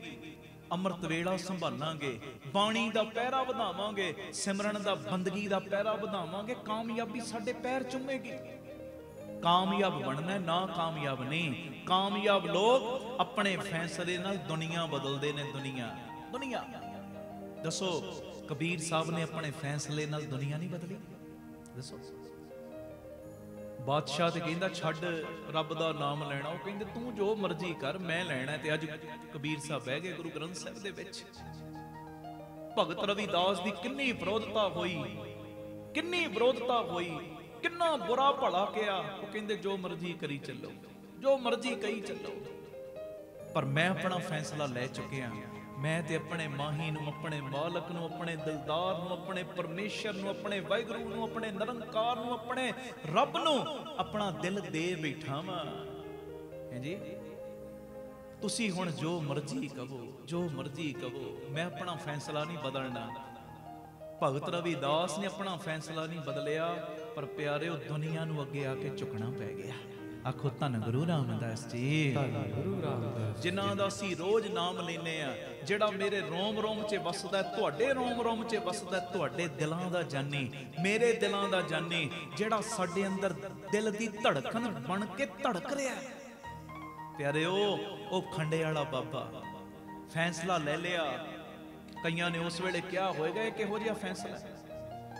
ਅੰਮ੍ਰਿਤ ਵੇਲਾ ਸੰਭਾਲਾਂਗੇ, ਬਾਣੀ ਦਾ ਪਹਿਰਾ ਵਧਾਵਾਂਗੇ, ਸਿਮਰਨ ਦਾ, ਬੰਦਗੀ ਦਾ ਪਹਿਰਾ ਵਧਾਵਾਂਗੇ, ਕਾਮਯਾਬੀ ਸਾਡੇ ਪੈਰ ਚੁੰਮੇਗੀ। ਕਾਮਯਾਬ ਬਣਨਾ, ਨਾ ਕਾਮਯਾਬ ਨਹੀਂ। ਕਾਮਯਾਬ ਲੋਕ ਆਪਣੇ ਫੈਸਲੇ ਨਾਲ ਦੁਨੀਆ ਬਦਲਦੇ ਨੇ। ਦੁਨੀਆ ਦੱਸੋ, ਕਬੀਰ ਸਾਹਿਬ ਨੇ ਆਪਣੇ ਫੈਸਲੇ ਨਾਲ ਦੁਨੀਆ ਨਹੀਂ ਬਦਲੀ? ਦੱਸੋ। ਬਾਦਸ਼ਾਹ ਤੇ ਕਹਿੰਦਾ ਛੱਡ ਰੱਬ ਦਾ ਨਾਮ ਲੈਣਾ, ਉਹ ਕਹਿੰਦੇ ਤੂੰ ਜੋ ਮਰਜ਼ੀ ਕਰ, ਮੈਂ ਲੈਣਾ। ਤੇ ਅੱਜ ਕਬੀਰ ਸਾਹਿਬ ਬਹਿ ਗਏ ਗੁਰੂ ਗ੍ਰੰਥ ਸਾਹਿਬ ਦੇ ਵਿੱਚ। ਭਗਤ ਰਵਿਦਾਸ ਦੀ ਕਿੰਨੀ ਵਿਰੋਧਤਾ ਹੋਈ, ਕਿੰਨੀ ਵਿਰੋਧਤਾ ਹੋਈ, ਕਿੰਨਾ ਬੁਰਾ ਭਲਾ ਕਿਹਾ। ਉਹ ਕਹਿੰਦੇ ਜੋ ਮਰਜ਼ੀ ਕਰੀ ਚੱਲੋ, ਜੋ ਮਰਜ਼ੀ ਕਹੀ ਚੱਲੋ, ਪਰ ਮੈਂ ਆਪਣਾ ਫੈਸਲਾ ਲੈ ਚੁੱਕਿਆ। ਮੈਂ ਤੇ ਆਪਣੇ ਮਾਹੀ ਨੂੰ, ਆਪਣੇ ਮਾਲਕ ਨੂੰ, ਆਪਣੇ ਦਿਲਦਾਰ ਨੂੰ, ਆਪਣੇ ਪਰਮੇਸ਼ਰ ਨੂੰ, ਆਪਣੇ ਵਾਹਿਗੁਰੂ ਨੂੰ, ਆਪਣੇ ਨਿਰੰਕਾਰ ਨੂੰ, ਆਪਣੇ ਰੱਬ ਨੂੰ ਆਪਣਾ ਦਿਲ ਦੇ ਬੈਠਾ ਵਾਂ। ਹੈ ਜੀ। ਤੁਸੀਂ ਹੁਣ ਜੋ ਮਰਜ਼ੀ ਕਹੋ, ਜੋ ਮਰਜ਼ੀ ਕਹੋ, ਮੈਂ ਆਪਣਾ ਫੈਸਲਾ ਨਹੀਂ ਬਦਲਣਾ। ਭਗਤ ਰਵਿਦਾਸ ਨੇ ਆਪਣਾ ਫੈਸਲਾ ਨਹੀਂ ਬਦਲਿਆ, ਪਰ ਪਿਆਰਿਓ ਦੁਨੀਆ ਨੂੰ ਅੱਗੇ ਆ ਕੇ ਝੁਕਣਾ ਪੈ ਗਿਆ। ਆਖੋ ਧੰਨ ਗੁਰੂ ਰਾਮਦਾਸ ਜੀ। ਧੰਨ ਗੁਰੂ ਰਾਮਦਾਸ। ਜਿਨ੍ਹਾਂ ਦਾ ਅਸੀਂ ਰੋਜ਼ ਨਾਮ ਲੈਨੇ ਆ, ਜਿਹੜਾ ਮੇਰੇ ਰੋਮ ਰੋਮ 'ਚ ਵਸਦਾ, ਤੁਹਾਡੇ ਰੋਮ ਰੋਮ 'ਚ ਵਸਦਾ, ਤੁਹਾਡੇ ਦਿਲਾਂ ਦਾ ਜਾਨੀ, ਮੇਰੇ ਦਿਲਾਂ ਦਾ ਜਾਨੀ, ਜਿਹੜਾ ਸਾਡੇ ਅੰਦਰ ਦਿਲ ਦੀ ਧੜਕਣ ਬਣ ਕੇ ਧੜਕ ਰਿਹਾ। ਪਿਆਰਿਓ, ਉਹ ਖੰਡੇ ਵਾਲਾ ਬਾਬਾ ਫੈਸਲਾ ਲੈ ਲਿਆ। ਕਈਆਂ ਨੇ ਉਸ ਵੇਲੇ ਕਿਹਾ ਹੋਏਗਾ ਇਹ ਕਿਹੋ ਜਿਹਾ ਫੈਸਲਾ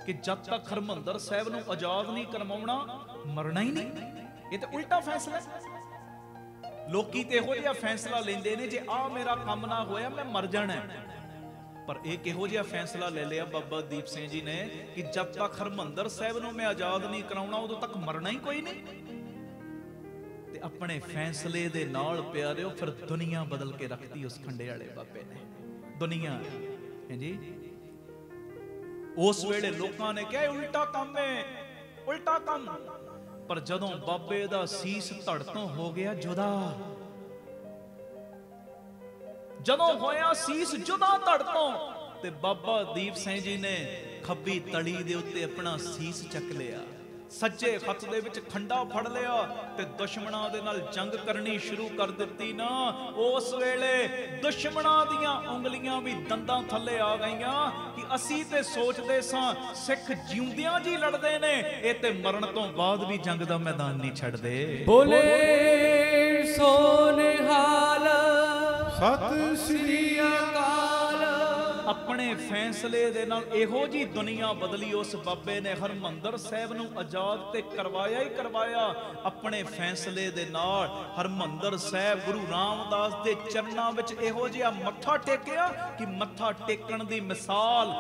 ਕਿ ਜਦ ਤੱਕ ਹਰਮੰਦਰ ਸਾਹਿਬ ਨੂੰ ਆਜ਼ਾਦ ਨਹੀਂ ਕਰਵਾਉਣਾ, ਮਰਨਾ ਹੀ ਨਹੀਂ। ਇਹ ਤਾਂ ਉਲਟਾ ਫੈਸਲਾ ਹੈ। ਲੋਕੀ ਤੇ ਇਹੋ ਜਿਹਾ ਫੈਸਲਾ ਲੈਂਦੇ ਨੇ, ਜੇ ਆ ਮੇਰਾ ਕੰਮ ਨਾ ਹੋਇਆ ਮੈਂ ਮਰ ਜਾਣਾ। ਪਰ ਇਹ ਕਿਹੋ ਜਿਹਾ ਫੈਸਲਾ ਲੈ ਲਿਆ ਬਾਬਾ ਦੀਪ ਸਿੰਘ ਜੀ ਨੇ ਕਿ ਜਦ ਤੱਕ ਹਰਮੰਦਰ ਸਾਹਿਬ ਨੂੰ ਮੈਂ ਆਜ਼ਾਦ ਨਹੀਂ ਕਰਾਉਣਾ, ਉਦੋਂ ਤੱਕ ਮਰਨਾ ਹੀ ਕੋਈ ਨਹੀਂ। ਤੇ ਆਪਣੇ ਫੈਸਲੇ ਦੇ ਨਾਲ ਪਿਆਰਿਓ ਫਿਰ ਦੁਨੀਆ ਬਦਲ ਕੇ ਰੱਖਦੀ ਉਸ ਖੰਡੇ ਵਾਲੇ ਬਾਬੇ ਨੇ। ਦੁਨੀਆ ਹੈ ਜੀ। ਉਸ ਵੇਲੇ ਲੋਕਾਂ ਨੇ ਕਿਹਾ ਉਲਟਾ ਕੰਮ ਹੈ, ਉਲਟਾ ਕੰਮ। ਪਰ ਜਦੋਂ ਬਾਬੇ ਦਾ ਸੀਸ ਧੜ ਤੋਂ ਹੋ ਗਿਆ ਜੁਦਾ, ਜਦੋਂ ਹੋਇਆ ਸੀਸ ਜੁਦਾ ਧੜ ਤੋਂ, ਤੇ ਬਾਬਾ ਦੀਪ ਸਿੰਘ ਜੀ ਨੇ ਖੱਬੀ ਤਲੀ ਦੇ ਉੱਤੇ ਆਪਣਾ ਸੀਸ ਚੱਕ ਲਿਆ। ਸੱਜੇ ਹੱਥ ਦੇ ਵਿੱਚ ਖੰਡਾ ਫੜ ਲਿਆ ਤੇ ਦੁਸ਼ਮਣਾਂ ਦੇ ਨਾਲ ਜੰਗ ਕਰਨੀ ਸ਼ੁਰੂ ਕਰ ਦਿੱਤੀ ਨਾ, ਉਸ ਵੇਲੇ ਦੁਸ਼ਮਣਾਂ ਦੀਆਂ ਉਂਗਲੀਆਂ ਵੀ ਦੰਦਾਂ ਥੱਲੇ ਆ ਗਈਆਂ ਕਿ ਅਸੀਂ ਤੇ ਸੋਚਦੇ ਸਾਂ ਸਿੱਖ ਜਿਉਂਦਿਆਂ ਜੀ ਲੜਦੇ ਨੇ, ਇਹ ਤੇ ਮਰਨ ਤੋਂ ਬਾਅਦ ਵੀ ਜੰਗ ਦਾ ਮੈਦਾਨ ਨਹੀਂ ਛੱਡਦੇ। ਬੋਲੇ ਸੋ ਨਿਹਾਲ ਸਤਿ ਸ੍ਰੀ ਅਕਾਲ। ਆਪਣੇ ਫੈਸਲੇ ਦੇ ਨਾਲ ਇਹੋ ਜੀ ਦੁਨੀਆ ਬਦਲੀ ਉਸ ਬਾਬੇ ਨੇ ਹਰਮੰਦਰ ਸਾਹਿਬ ਨੂੰ ਆਜ਼ਾਦ ਤੇ ਕਰਵਾਇਆ ਹੀ ਕਰਵਾਇਆ। ਆਪਣੇ ਫੈਸਲੇ ਦੇ ਨਾਲ ਹਰਮੰਦਰ ਸਾਹਿਬ ਗੁਰੂ ਰਾਮਦਾਸ ਦੇ ਚਰਨਾਂ ਵਿੱਚ ਇਹੋ ਜਿਹਾ ਮੱਥਾ ਟੇਕਿਆ ਕਿ ਮੱਥਾ ਟੇਕਣ ਦੀ ਮਿਸਾਲ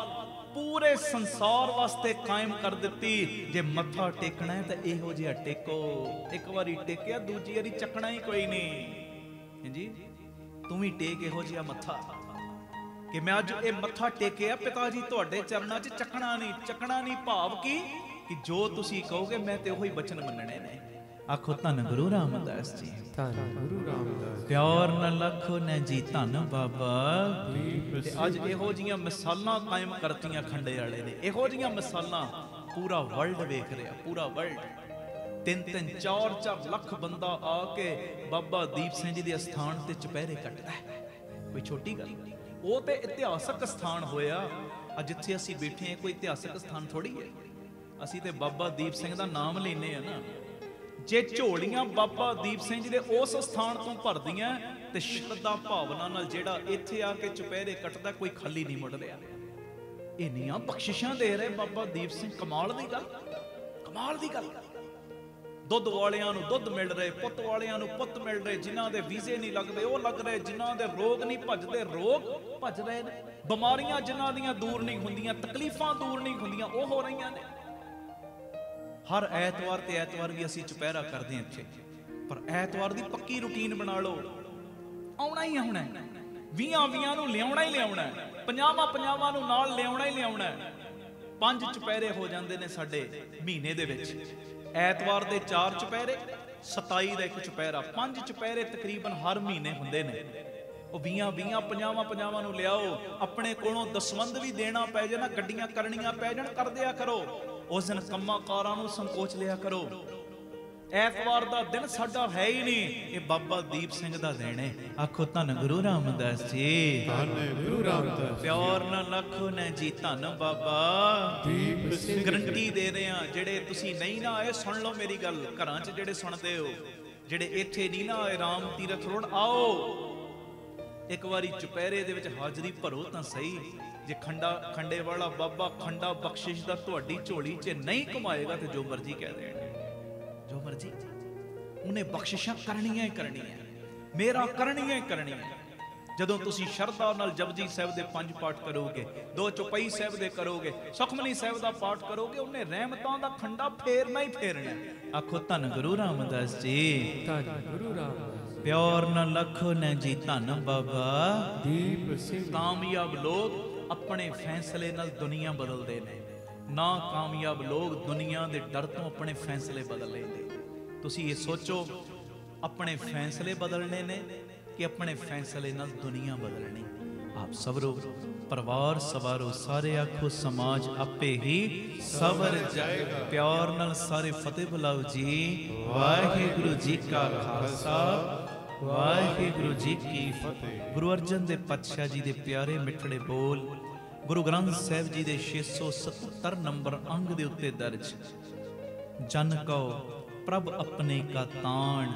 ਪੂਰੇ ਸੰਸਾਰ ਵਾਸਤੇ ਕਾਇਮ ਕਰ ਦਿੱਤੀ। ਜੇ ਮੱਥਾ ਟੇਕਣਾ ਹੈ ਤਾਂ ਇਹੋ ਜਿਹਾ ਟੇਕੋ, ਇੱਕ ਵਾਰੀ ਟੇਕਿਆ ਦੂਜੀ ਵਾਰੀ ਚੱਕਣਾ ਹੀ ਕੋਈ ਨਹੀਂ। ਜੀ ਤੂੰ ਵੀ ਟੇਕ ਇਹੋ ਜਿਹਾ ਮੱਥਾ ਕਿ ਮੈਂ ਅੱਜ ਇਹ ਮੱਥਾ ਟੇਕਿਆ ਪਿਤਾ ਜੀ ਤੁਹਾਡੇ ਚਰਨਾਂ 'ਚ, ਚੱਕਣਾ ਨਹੀਂ। ਭਾਵ ਕੀ ਕਿ ਜੋ ਤੁਸੀਂ ਕਹੋਗੇ ਮੈਂ ਤੇ ਉਹੀ ਬਚਨ ਮੰਨਣੇ ਨੇ। ਆਖੋ ਧੰਨ ਗੁਰੂ ਰਾਮਦਾਸ ਜੀ, ਧੰਨ ਗੁਰੂ ਰਾਮਦਾਸ। ਪਿਆਰ ਨਾਲ ਆਖੋ ਨਾ ਜੀ ਧੰਨ ਬਾਬਾ। ਤੇ ਅੱਜ ਇਹੋ ਜੀਆਂ ਮਿਸਾਲਾਂ ਕਾਇਮ ਕਰਤੀਆਂ ਖੰਡੇ ਵਾਲੇ ਨੇ, ਇਹੋ ਜੀਆਂ ਮਿਸਾਲਾਂ ਪੂਰਾ ਵਰਲਡ ਵੇਖ ਰਿਹਾ, ਪੂਰਾ ਵਰਲਡ। 3-3 4-4 ਲੱਖ ਬੰਦਾ ਆ ਕੇ ਬਾਬਾ ਦੀਪ ਸਿੰਘ ਜੀ ਦੇ ਅਸਥਾਨ ਤੇ ਚੁਪਹਿਰੇ ਕੱਟਦਾ ਹੈ। ਕੋਈ ਛੋਟੀ ਗੱਲ ਨਹੀਂ, ਉਹ ਤੇ ਇਤਿਹਾਸਕ ਸਥਾਨ ਹੋਇਆ। ਅੱਜ ਜਿੱਥੇ ਅਸੀਂ ਬੈਠੇ ਹਾਂ ਕੋਈ ਇਤਿਹਾਸਕ ਸਥਾਨ ਥੋੜੀ ਹੈ, ਅਸੀਂ ਤੇ ਬਾਬਾ ਦੀਪ ਸਿੰਘ ਦਾ ਨਾਮ ਲੈਨੇ ਆ ਨਾ। ਜੇ ਝੋਲੀਆਂ ਬਾਬਾ ਦੀਪ ਸਿੰਘ ਜੀ ਦੇ ਉਸ ਸਥਾਨ ਤੋਂ ਭਰਦੀਆਂ ਤੇ ਸ਼ਰਧਾ ਭਾਵਨਾ ਨਾਲ ਜਿਹੜਾ ਇੱਥੇ ਆ ਕੇ ਚੁਪਹਿਰੇ ਕੱਟਦਾ ਕੋਈ ਖਾਲੀ ਨਹੀਂ ਮੁੜ ਰਿਹਾ। ਇੰਨੀਆਂ ਬਖਸ਼ਿਸ਼ਾਂ ਦੇ ਰਹੇ ਬਾਬਾ ਦੀਪ ਸਿੰਘ, ਕਮਾਲ ਦੀ ਗੱਲ, ਕਮਾਲ ਦੀ ਗੱਲ। ਦੁੱਧ ਵਾਲਿਆਂ ਨੂੰ ਦੁੱਧ ਮਿਲ ਰਹੇ, ਪੁੱਤ ਵਾਲਿਆਂ ਨੂੰ ਪੁੱਤ ਮਿਲ ਰਹੇ, ਜਿਨ੍ਹਾਂ ਦੇ ਵੀਜ਼ੇ ਨਹੀਂ ਲੱਗਦੇ ਉਹ ਲੱਗ ਰਹੇ, ਜਿਨ੍ਹਾਂ ਦੇ ਰੋਗ ਨਹੀਂ ਭੱਜਦੇ ਰੋਗ ਭੱਜ ਰਹੇ ਨੇ, ਬਿਮਾਰੀਆਂ ਜਿਨ੍ਹਾਂ ਦੀਆਂ ਦੂਰ ਨਹੀਂ ਹੁੰਦੀਆਂ, ਤਕਲੀਫਾਂ ਦੂਰ ਨਹੀਂ ਹੁੰਦੀਆਂ ਉਹ ਹੋ ਰਹੀਆਂ ਨੇ। ਹਰ ਐਤਵਾਰ ਤੇ ਐਤਵਾਰ ਵੀ ਅਸੀਂ ਚੁਪਹਿਰਾ ਕਰਦੇ ਹਾਂ ਇੱਥੇ, ਪਰ ਐਤਵਾਰ ਦੀ ਪੱਕੀ ਰੁਟੀਨ ਬਣਾ ਲਓ, ਆਉਣਾ ਹੀ ਆਉਣਾ, 20 ਨੂੰ ਲਿਆਉਣਾ ਹੀ ਲਿਆਉਣਾ, 50 ਨੂੰ ਨਾਲ ਲਿਆਉਣਾ ਹੀ ਲਿਆਉਣਾ। 5 ਚੁਪਹਿਰੇ ਹੋ ਜਾਂਦੇ ਨੇ ਸਾਡੇ ਮਹੀਨੇ ਦੇ ਵਿੱਚ। ਐਤਵਾਰ ਦੇ 4 ਚੁਪਹਿਰੇ, 27 ਦਾ ਇੱਕ ਚੁਪਹਿਰਾ, 5 ਚੁਪਹਿਰੇ ਤਕਰੀਬਨ ਹਰ ਮਹੀਨੇ ਹੁੰਦੇ ਨੇ। ਉਹ 20 50 ਨੂੰ ਲਿਆਓ। ਆਪਣੇ ਕੋਲੋਂ ਦਸਵੰਧ ਵੀ ਦੇਣਾ ਪੈ ਜਾਏ ਨਾ, ਗੱਡੀਆਂ ਕਰਨੀਆਂ ਪੈ ਜਾਣ, ਕਰ ਦਿਆ ਕਰੋ। ਉਸ ਦਿਨ ਕੰਮਾਂ ਕਾਰਾਂ ਨੂੰ ਸੰਕੋਚ ਲਿਆ ਕਰੋ। ਐਤਵਾਰ ਦਾ ਦਿਨ ਸਾਡਾ ਹੈ ਹੀ ਨਹੀਂ, ਇਹ ਬਾਬਾ ਦੀਪ ਸਿੰਘ ਦਾ ਦਿਨ ਹੈ। ਆਖੋ ਧੰਨ ਗੁਰੂ ਰਾਮਦਾਸ ਜੀ, ਧੰਨ ਗੁਰੂ ਰਾਮਦਾਸ। ਪਿਆਰ ਨਾਲ ਆਖੋ ਨਾ ਜੀ ਧੰਨ ਬਾਬਾ ਦੀਪ ਸਿੰਘ। ਗਰੰਟੀ ਦੇ ਰਹੇ ਆ, ਜਿਹੜੇ ਤੁਸੀਂ ਨਹੀਂ ਨਾ ਆਏ ਸੁਣ ਲਓ ਮੇਰੀ ਗੱਲ, ਘਰਾਂ 'ਚ ਜਿਹੜੇ ਸੁਣਦੇ ਹੋ, ਜਿਹੜੇ ਇੱਥੇ ਨਹੀਂ ਨਾ ਆਏ ਰਾਮ ਤੀਰਥ ਰੋਡ, ਆਓ ਇੱਕ ਵਾਰੀ ਚੁਪਹਿਰੇ ਦੇ ਵਿੱਚ ਹਾਜ਼ਰੀ ਭਰੋ ਤਾਂ ਸਹੀ। ਜੇ ਖੰਡੇ ਵਾਲਾ ਬਾਬਾ ਖੰਡਾ ਬਖਸ਼ਿਸ਼ ਦਾ ਤੁਹਾਡੀ ਝੋਲੀ 'ਚ ਨਹੀਂ ਕਮਾਏਗਾ ਤੇ ਜੋ ਮਰਜ਼ੀ ਕਹਿ ਦੇਣ, ਜੋ ਮਰਜ਼ੀ, ਉਹਨੇ ਬਖਸ਼ਿਸ਼ਾਂ ਕਰਨੀਆਂ ਹੀ ਕਰਨੀਆਂ, ਮੇਰਾ ਕਰਨੀਆਂ ਹੀ ਕਰਨੀਆਂ। ਜਦੋਂ ਤੁਸੀਂ ਸ਼ਰਧਾ ਨਾਲ ਜਪਜੀ ਸਾਹਿਬ ਦੇ 5 ਪਾਠ ਕਰੋਗੇ, 2 ਚੌਪਈ ਸਾਹਿਬ ਦੇ ਕਰੋਗੇ, ਸੁਖਮਨੀ ਸਾਹਿਬ ਦਾ ਪਾਠ ਕਰੋਗੇ, ਉਹਨੇ ਰਹਿਮਤਾਂ ਦਾ ਖੰਡਾ ਫੇਰਨਾ ਹੀ ਫੇਰਨਾ। ਆਖੋ ਧੰਨ ਗੁਰੂ ਰਾਮਦਾਸ ਜੀ, ਧੰਨ ਗੁਰੂ ਰਾਮਦਾਸ। ਪਿਆਰ ਨਾਲ ਆਖੋ ਨਾ ਜੀ ਧੰਨ ਬਾਬਾ ਦੀਪ ਸਿੰਘ। ਕਾਮਯਾਬ ਲੋਕ ਆਪਣੇ ਫੈਸਲੇ ਨਾਲ ਦੁਨੀਆ ਬਦਲਦੇ ਨੇ, ਨਾ ਕਾਮਯਾਬ ਲੋਕ ਦੁਨੀਆ ਦੇ ਡਰ ਤੋਂ ਆਪਣੇ ਫੈਸਲੇ ਬਦਲ ਲੈਂਦੇ। ਤੁਸੀਂ ਇਹ ਸੋਚੋ, ਆਪਣੇ ਫੈਸਲੇ ਬਦਲਣੇ ਨੇ ਕਿ ਆਪਣੇ ਫੈਸਲੇ ਨਾਲ ਦੁਨੀਆ ਬਦਲਣੀ। ਆਪ ਸਬਰੋ, ਪਰਿਵਾਰ ਸਵਾਰੋ, ਸਾਰੇ ਆਖੋ ਸਮਾਜ ਆਪੇ ਹੀ ਸਬਰ ਜਾਏਗਾ। ਪਿਆਰ ਨਾਲ ਸਾਰੇ ਫਤਿਹ ਬੁਲਾਓ ਜੀ। ਵਾਹਿਗੁਰੂ ਜੀ ਕਾ ਖਾਲਸਾ, ਵਾਹਿਗੁਰੂ ਜੀ ਕੀ ਫਤਿਹ। ਗੁਰੂ ਅਰਜਨ ਦੇਵ ਪਾਤਸ਼ਾਹ ਜੀ ਦੇ ਪਿਆਰੇ ਮਿੱਠੜੇ ਬੋਲ ਗੁਰੂ ਗ੍ਰੰਥ ਸਾਹਿਬ ਜੀ ਦੇ 677 ਨੰਬਰ ਅੰਗ ਦੇ ਉੱਤੇ ਦਰਜ। ਜਨ ਕਉ ਪ੍ਰਭ ਆਪਣੇ ਕਾ ਤਾਣ,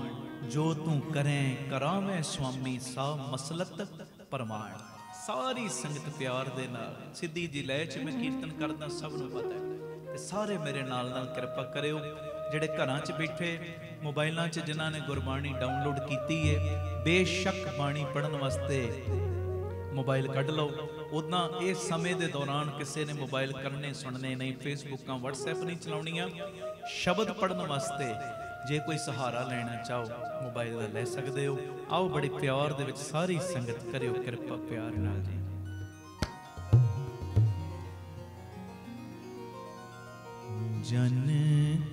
ਜੋ ਤੂੰ ਕਰੇ ਕਰਾਵੇਂ ਸੁਆਮੀ ਸਾ ਮਸਲਤ ਪ੍ਰਮਾਣ। ਸਾਰੀ ਸੰਗਤ ਪਿਆਰ ਦੇ ਨਾਲ ਸਿੱਧੀ ਜੀ ਲੈ 'ਚ ਮੈਂ ਕੀਰਤਨ ਕਰਦਾ, ਸਭ ਨੂੰ ਪਤਾ ਹੈ, ਤੇ ਸਾਰੇ ਮੇਰੇ ਨਾਲ ਕਿਰਪਾ ਕਰਿਓ। ਜਿਹੜੇ ਘਰਾਂ 'ਚ ਬੈਠੇ, ਮੋਬਾਈਲਾਂ 'ਚ ਜਿਨ੍ਹਾਂ ਨੇ ਗੁਰਬਾਣੀ ਡਾਊਨਲੋਡ ਕੀਤੀ ਹੈ, ਬੇਸ਼ੱਕ ਬਾਣੀ ਪੜ੍ਹਨ ਵਾਸਤੇ ਮੋਬਾਈਲ ਕੱਢ ਲਓ। ਉਦਾਂ ਇਸ ਸਮੇਂ ਦੇ ਦੌਰਾਨ ਕਿਸੇ ਨੇ ਮੋਬਾਈਲ ਕਰਨੇ ਸੁਣਨੇ ਨਹੀਂ, ਫੇਸਬੁੱਕਾਂ WhatsApp ਨਹੀਂ ਚਲਾਉਣੀਆਂ। ਸ਼ਬਦ ਪੜ੍ਹਨ ਵਾਸਤੇ ਜੇ ਕੋਈ ਸਹਾਰਾ ਲੈਣਾ ਚਾਹੋ ਮੋਬਾਈਲ ਦਾ ਲੈ ਸਕਦੇ ਹੋ। ਆਓ ਬੜੇ ਪਿਆਰ ਦੇ ਵਿੱਚ ਸਾਰੀ ਸੰਗਤ ਕਰਿਓ ਕਿਰਪਾ ਪਿਆਰ ਨਾਲ ਜੀ। ਜਨ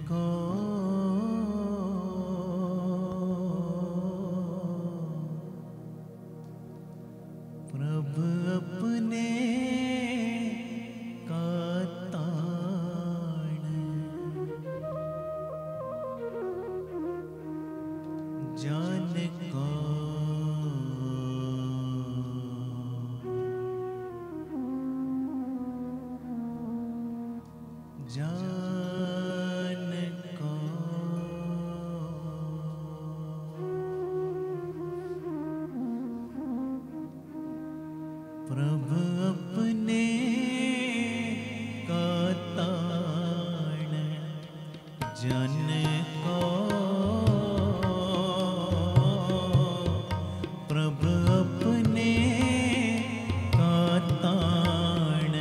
ਕੋ ਪ੍ਰਭ ਆਪਣੇ ਕਾ ਤਾਣ, प्रभ अपने का ताण जन को, प्रभ अपने का ताण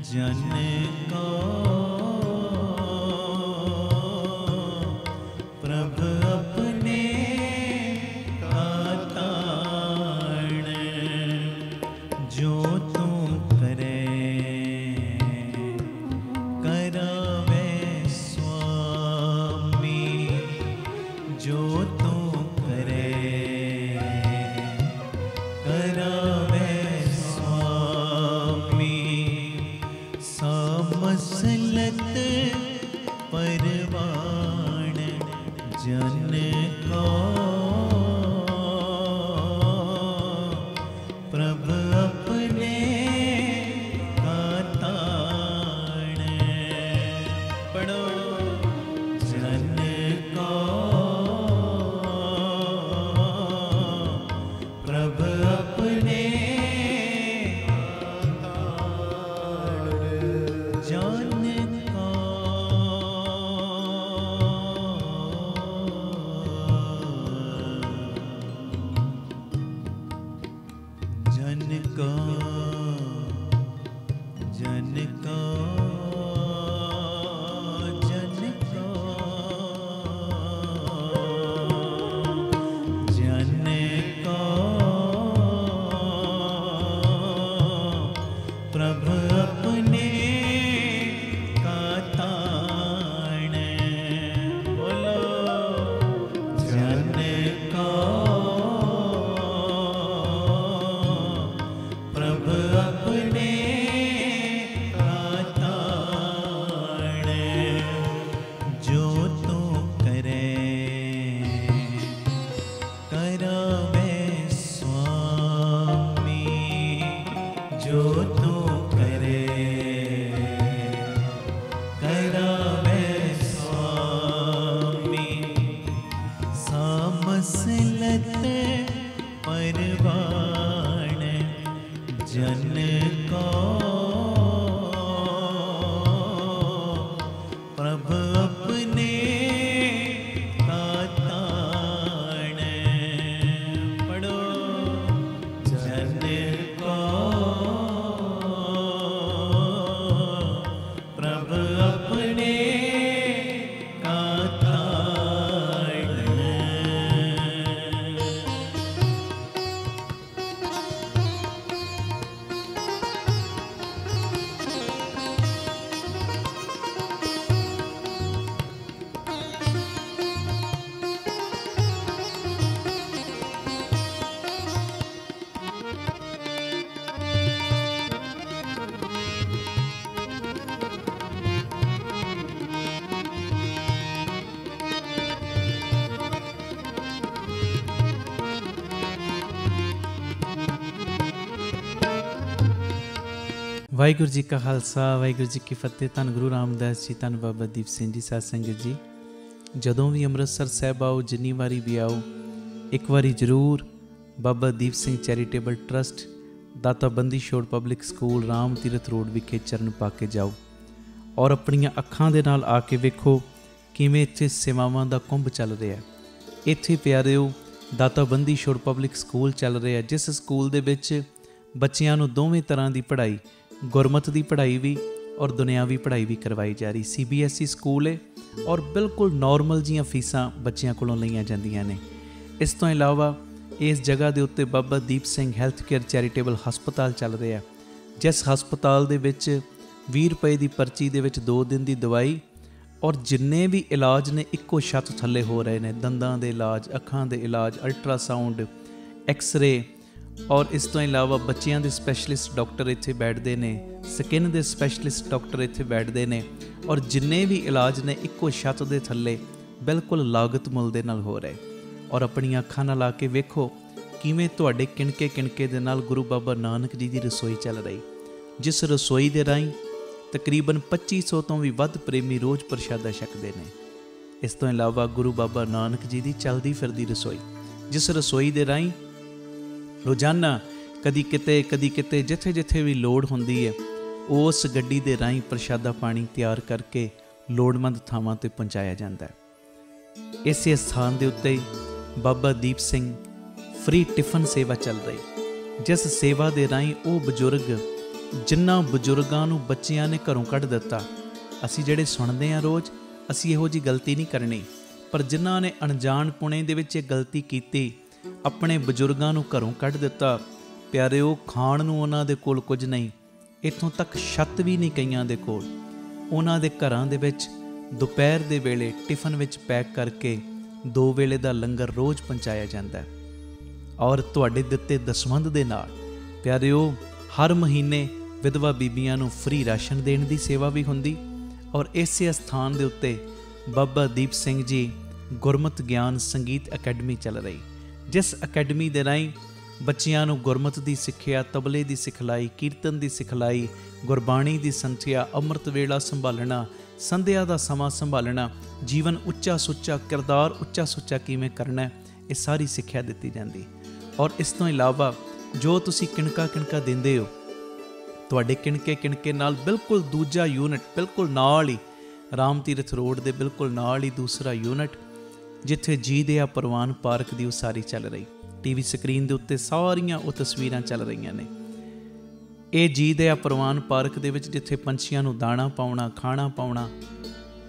जन को, प्रभ अपने का ताण जो तू करे करावे स्वामी, जो तू करे करावे स्वामी, सामसलत परवान जन को, प्रभ अपने का ताण पढ़ो जन को, प्रभ अपने जन को, जन को, जन को, जन को, जन को, प्रभ अपने का ताण बोलो जन को, प्रभ अपने का ताण जो तू करे करावे स्वामी, जो तू करे करावे स्वामी, सामसलत परवान जन को, प्रभ अपने का ताण पढ़ो जन को, प्रभ अपने का ताण। ਵਾਹਿਗੁਰੂ ਜੀ ਕਾ ਖਾਲਸਾ ਵਾਹਿਗੁਰੂ ਜੀ ਕੀ ਫਤਿਹ। ਧੰਨ ਗੁਰੂ ਰਾਮਦਾਸ ਜੀ, ਧੰਨ ਬਾਬਾ ਦੀਪ ਸਿੰਘ ਜੀ। ਸਾਧ ਸੰਗਤ ਜੀ, ਜਦੋਂ ਵੀ ਅੰਮ੍ਰਿਤਸਰ ਸਾਹਿਬ ਆਓ, ਜਿੰਨੀ ਵਾਰੀ ਵੀ ਆਓ, ਇੱਕ ਵਾਰੀ ਜ਼ਰੂਰ ਬਾਬਾ ਦੀਪ ਸਿੰਘ ਚੈਰੀਟੇਬਲ ਟਰਸਟ, ਦਾਤਾ Bandi Chhor public school, Ram Tirath road ਵਿਖੇ ਚਰਨ ਪਾ ਕੇ ਜਾਓ ਔਰ ਆਪਣੀਆਂ ਅੱਖਾਂ ਦੇ ਨਾਲ ਆ ਕੇ ਵੇਖੋ ਕਿਵੇਂ ਇੱਥੇ ਸੇਵਾਵਾਂ ਦਾ ਕੁੰਭ ਚੱਲ ਰਿਹਾ। ਇੱਥੇ ਪਿਆਰਿਓ ਦਾਤਾ ਬੰਦੀ ਛੋੜ ਪਬਲਿਕ ਸਕੂਲ ਚੱਲ ਰਿਹਾ, ਜਿਸ ਸਕੂਲ ਦੇ ਵਿੱਚ ਬੱਚਿਆਂ ਨੂੰ ਦੋਵੇਂ ਤਰ੍ਹਾਂ ਦੀ ਪੜ੍ਹਾਈ, ਗੁਰਮਤ ਦੀ ਪੜ੍ਹਾਈ ਵੀ ਔਰ ਦੁਨਿਆਵੀ ਪੜ੍ਹਾਈ ਵੀ ਕਰਵਾਈ ਜਾ ਰਹੀ। CBSE ਸਕੂਲ ਹੈ ਔਰ ਬਿਲਕੁਲ ਨੋਰਮਲ ਜੀਆਂ ਫੀਸਾਂ ਬੱਚਿਆਂ ਕੋਲੋਂ ਲਈਆਂ ਜਾਂਦੀਆਂ ਨੇ। ਇਸ ਤੋਂ ਇਲਾਵਾ ਇਸ ਜਗ੍ਹਾ ਦੇ ਉੱਤੇ Baba Deep Singh health care charitable ਹਸਪਤਾਲ ਚੱਲ ਰਿਹਾ, ਜਿਸ ਹਸਪਤਾਲ ਦੇ ਵਿੱਚ 20 ਰੁਪਏ ਦੀ ਪਰਚੀ ਦੇ ਵਿੱਚ 2 ਦਿਨ ਦੀ ਦਵਾਈ ਔਰ ਜਿੰਨੇ ਵੀ ਇਲਾਜ ਨੇ ਇੱਕੋ ਛੱਤ ਥੱਲੇ ਹੋ ਰਹੇ ਨੇ। ਦੰਦਾਂ ਦੇ ਇਲਾਜ, ਅੱਖਾਂ ਦੇ ਇਲਾਜ, ਅਲਟਰਾਸਾਊਂਡ, ਐਕਸ-ਰੇ ਔਰ ਇਸ ਤੋਂ ਇਲਾਵਾ ਬੱਚਿਆਂ ਦੇ ਸਪੈਸ਼ਲਿਸਟ ਡਾਕਟਰ ਇੱਥੇ ਬੈਠਦੇ ਨੇ, ਸਕਿਨ ਦੇ ਸਪੈਸ਼ਲਿਸਟ ਡਾਕਟਰ ਇੱਥੇ ਬੈਠਦੇ ਨੇ ਔਰ ਜਿੰਨੇ ਵੀ ਇਲਾਜ ਨੇ ਇੱਕੋ ਛੱਤ ਦੇ ਥੱਲੇ ਬਿਲਕੁਲ ਲਾਗਤ ਮੁੱਲ ਦੇ ਨਾਲ ਹੋ ਰਹੇ। ਔਰ ਆਪਣੀਆਂ ਅੱਖਾਂ ਨਾਲ ਲਾ ਕੇ ਵੇਖੋ ਕਿਵੇਂ ਤੁਹਾਡੇ ਕਿਣਕੇ ਕਿਣਕੇ ਦੇ ਨਾਲ ਗੁਰੂ ਬਾਬਾ ਨਾਨਕ ਜੀ ਦੀ ਰਸੋਈ ਚੱਲ ਰਹੀ, ਜਿਸ ਰਸੋਈ ਦੇ ਰਾਹੀਂ ਤਕਰੀਬਨ 2500 ਤੋਂ ਵੀ ਵੱਧ ਪ੍ਰੇਮੀ ਰੋਜ਼ ਪ੍ਰਸ਼ਾਦਾ ਛਕਦੇ ਨੇ। ਇਸ ਤੋਂ ਇਲਾਵਾ ਗੁਰੂ ਬਾਬਾ ਨਾਨਕ ਜੀ ਦੀ ਚੱਲਦੀ ਫਿਰਦੀ ਰਸੋਈ, ਜਿਸ ਰਸੋਈ ਦੇ ਰਾਹੀਂ ਰੋਜ਼ਾਨਾ ਕਦੀ ਕਿਤੇ ਜਿੱਥੇ ਜਿੱਥੇ ਵੀ ਲੋੜ ਹੁੰਦੀ ਹੈ ਉਸ ਗੱਡੀ ਦੇ ਰਾਹੀਂ ਪ੍ਰਸ਼ਾਦਾ ਪਾਣੀ ਤਿਆਰ ਕਰਕੇ ਲੋੜਵੰਦ ਥਾਵਾਂ 'ਤੇ ਪਹੁੰਚਾਇਆ ਜਾਂਦਾ ਹੈ। ਇਸੇ ਸਥਾਨ ਦੇ ਉੱਤੇ ਬਾਬਾ ਦੀਪ ਸਿੰਘ ਫ੍ਰੀ ਟਿਫਨ ਸੇਵਾ ਚੱਲ ਰਹੀ, ਜਿਸ ਸੇਵਾ ਦੇ ਰਾਹੀਂ ਉਹ ਬਜ਼ੁਰਗ ਜਿਨ੍ਹਾਂ ਬਜ਼ੁਰਗਾਂ ਨੂੰ ਬੱਚਿਆਂ ਨੇ ਘਰੋਂ ਕੱਢ ਦਿੱਤਾ, ਅਸੀਂ ਜਿਹੜੇ ਸੁਣਦੇ ਹਾਂ ਰੋਜ਼, ਅਸੀਂ ਇਹੋ ਜਿਹੀ ਗਲਤੀ ਨਹੀਂ ਕਰਨੀ, ਪਰ ਜਿਨ੍ਹਾਂ ਨੇ ਅਣਜਾਣ ਪੁਣੇ ਦੇ ਵਿੱਚ ਇਹ ਗਲਤੀ ਕੀਤੀ, ਆਪਣੇ ਬਜ਼ੁਰਗਾਂ ਨੂੰ ਘਰੋਂ ਕੱਢ ਦਿੱਤਾ, ਪਿਆਰਿਓ ਖਾਣ ਨੂੰ ਉਹਨਾਂ ਦੇ ਕੋਲ ਕੁਝ ਨਹੀਂ, ਇੱਥੋਂ ਤੱਕ ਛੱਤ ਵੀ ਨਹੀਂ ਕਈਆਂ ਦੇ ਕੋਲ। ਉਹਨਾਂ ਦੇ ਘਰਾਂ ਦੇ ਵਿੱਚ ਦੁਪਹਿਰ ਦੇ ਵੇਲੇ ਟਿਫਨ ਵਿੱਚ ਪੈਕ ਕਰਕੇ 2 ਵੇਲੇ ਦਾ ਲੰਗਰ ਰੋਜ਼ ਪਹੁੰਚਾਇਆ ਜਾਂਦਾ ਹੈ। ਔਰ ਤੁਹਾਡੇ ਦਿੱਤੇ ਦਸਵੰਧ ਦੇ ਨਾਲ ਪਿਆਰਿਓ ਹਰ ਮਹੀਨੇ ਵਿਧਵਾ ਬੀਬੀਆਂ ਨੂੰ ਫ੍ਰੀ ਰਾਸ਼ਨ ਦੇਣ ਦੀ ਸੇਵਾ ਵੀ ਹੁੰਦੀ। ਔਰ ਇਸੇ ਸਥਾਨ ਦੇ ਉੱਤੇ ਬਾਬਾ ਦੀਪ ਸਿੰਘ ਜੀ ਗੁਰਮਤਿ ਗਿਆਨ ਸੰਗੀਤ ਅਕੈਡਮੀ ਚੱਲ ਰਹੀ, ਜਿਸ ਅਕੈਡਮੀ ਦੇ ਰਾਹੀਂ ਬੱਚਿਆਂ ਨੂੰ ਗੁਰਮਤਿ ਦੀ ਸਿੱਖਿਆ, ਤਬਲੇ ਦੀ ਸਿਖਲਾਈ, ਕੀਰਤਨ ਦੀ ਸਿਖਲਾਈ, ਗੁਰਬਾਣੀ ਦੀ ਸੰਥਿਆ, ਅੰਮ੍ਰਿਤ ਵੇਲਾ ਸੰਭਾਲਣਾ, ਸੰਧਿਆ ਦਾ ਸਮਾਂ ਸੰਭਾਲਣਾ, ਜੀਵਨ ਉੱਚਾ ਸੁੱਚਾ, ਕਿਰਦਾਰ ਉੱਚਾ ਸੁੱਚਾ ਕਿਵੇਂ ਕਰਨਾ, ਇਹ ਸਾਰੀ ਸਿੱਖਿਆ ਦਿੱਤੀ ਜਾਂਦੀ। ਔਰ ਇਸ ਤੋਂ ਇਲਾਵਾ ਜੋ ਤੁਸੀਂ ਕਿਣਕਾ ਦਿੰਦੇ ਹੋ, ਤੁਹਾਡੇ ਕਿਣਕੇ ਨਾਲ ਬਿਲਕੁਲ ਦੂਜਾ ਯੂਨਿਟ ਬਿਲਕੁਲ ਨਾਲ ਹੀ ਰਾਮ ਤੀਰਥ ਰੋਡ ਦੇ ਬਿਲਕੁਲ ਨਾਲ ਹੀ ਦੂਸਰਾ ਯੂਨਿਟ, ਜਿੱਥੇ ਜੀ ਦਇਆ ਪ੍ਰਵਾਨ ਪਾਰਕ ਦੀ ਉਸਾਰੀ ਚੱਲ ਰਹੀ। ਟੀਵੀ ਸਕਰੀਨ ਦੇ ਉੱਤੇ ਸਾਰੀਆਂ ਉਹ ਤਸਵੀਰਾਂ ਚੱਲ ਰਹੀਆਂ ਨੇ। ਇਹ ਜੀ ਦਇਆ ਪ੍ਰਵਾਨ ਪਾਰਕ ਦੇ ਵਿੱਚ ਜਿੱਥੇ ਪੰਛੀਆਂ ਨੂੰ ਦਾਣਾ ਪਾਉਣਾ, ਖਾਣਾ ਪਾਉਣਾ,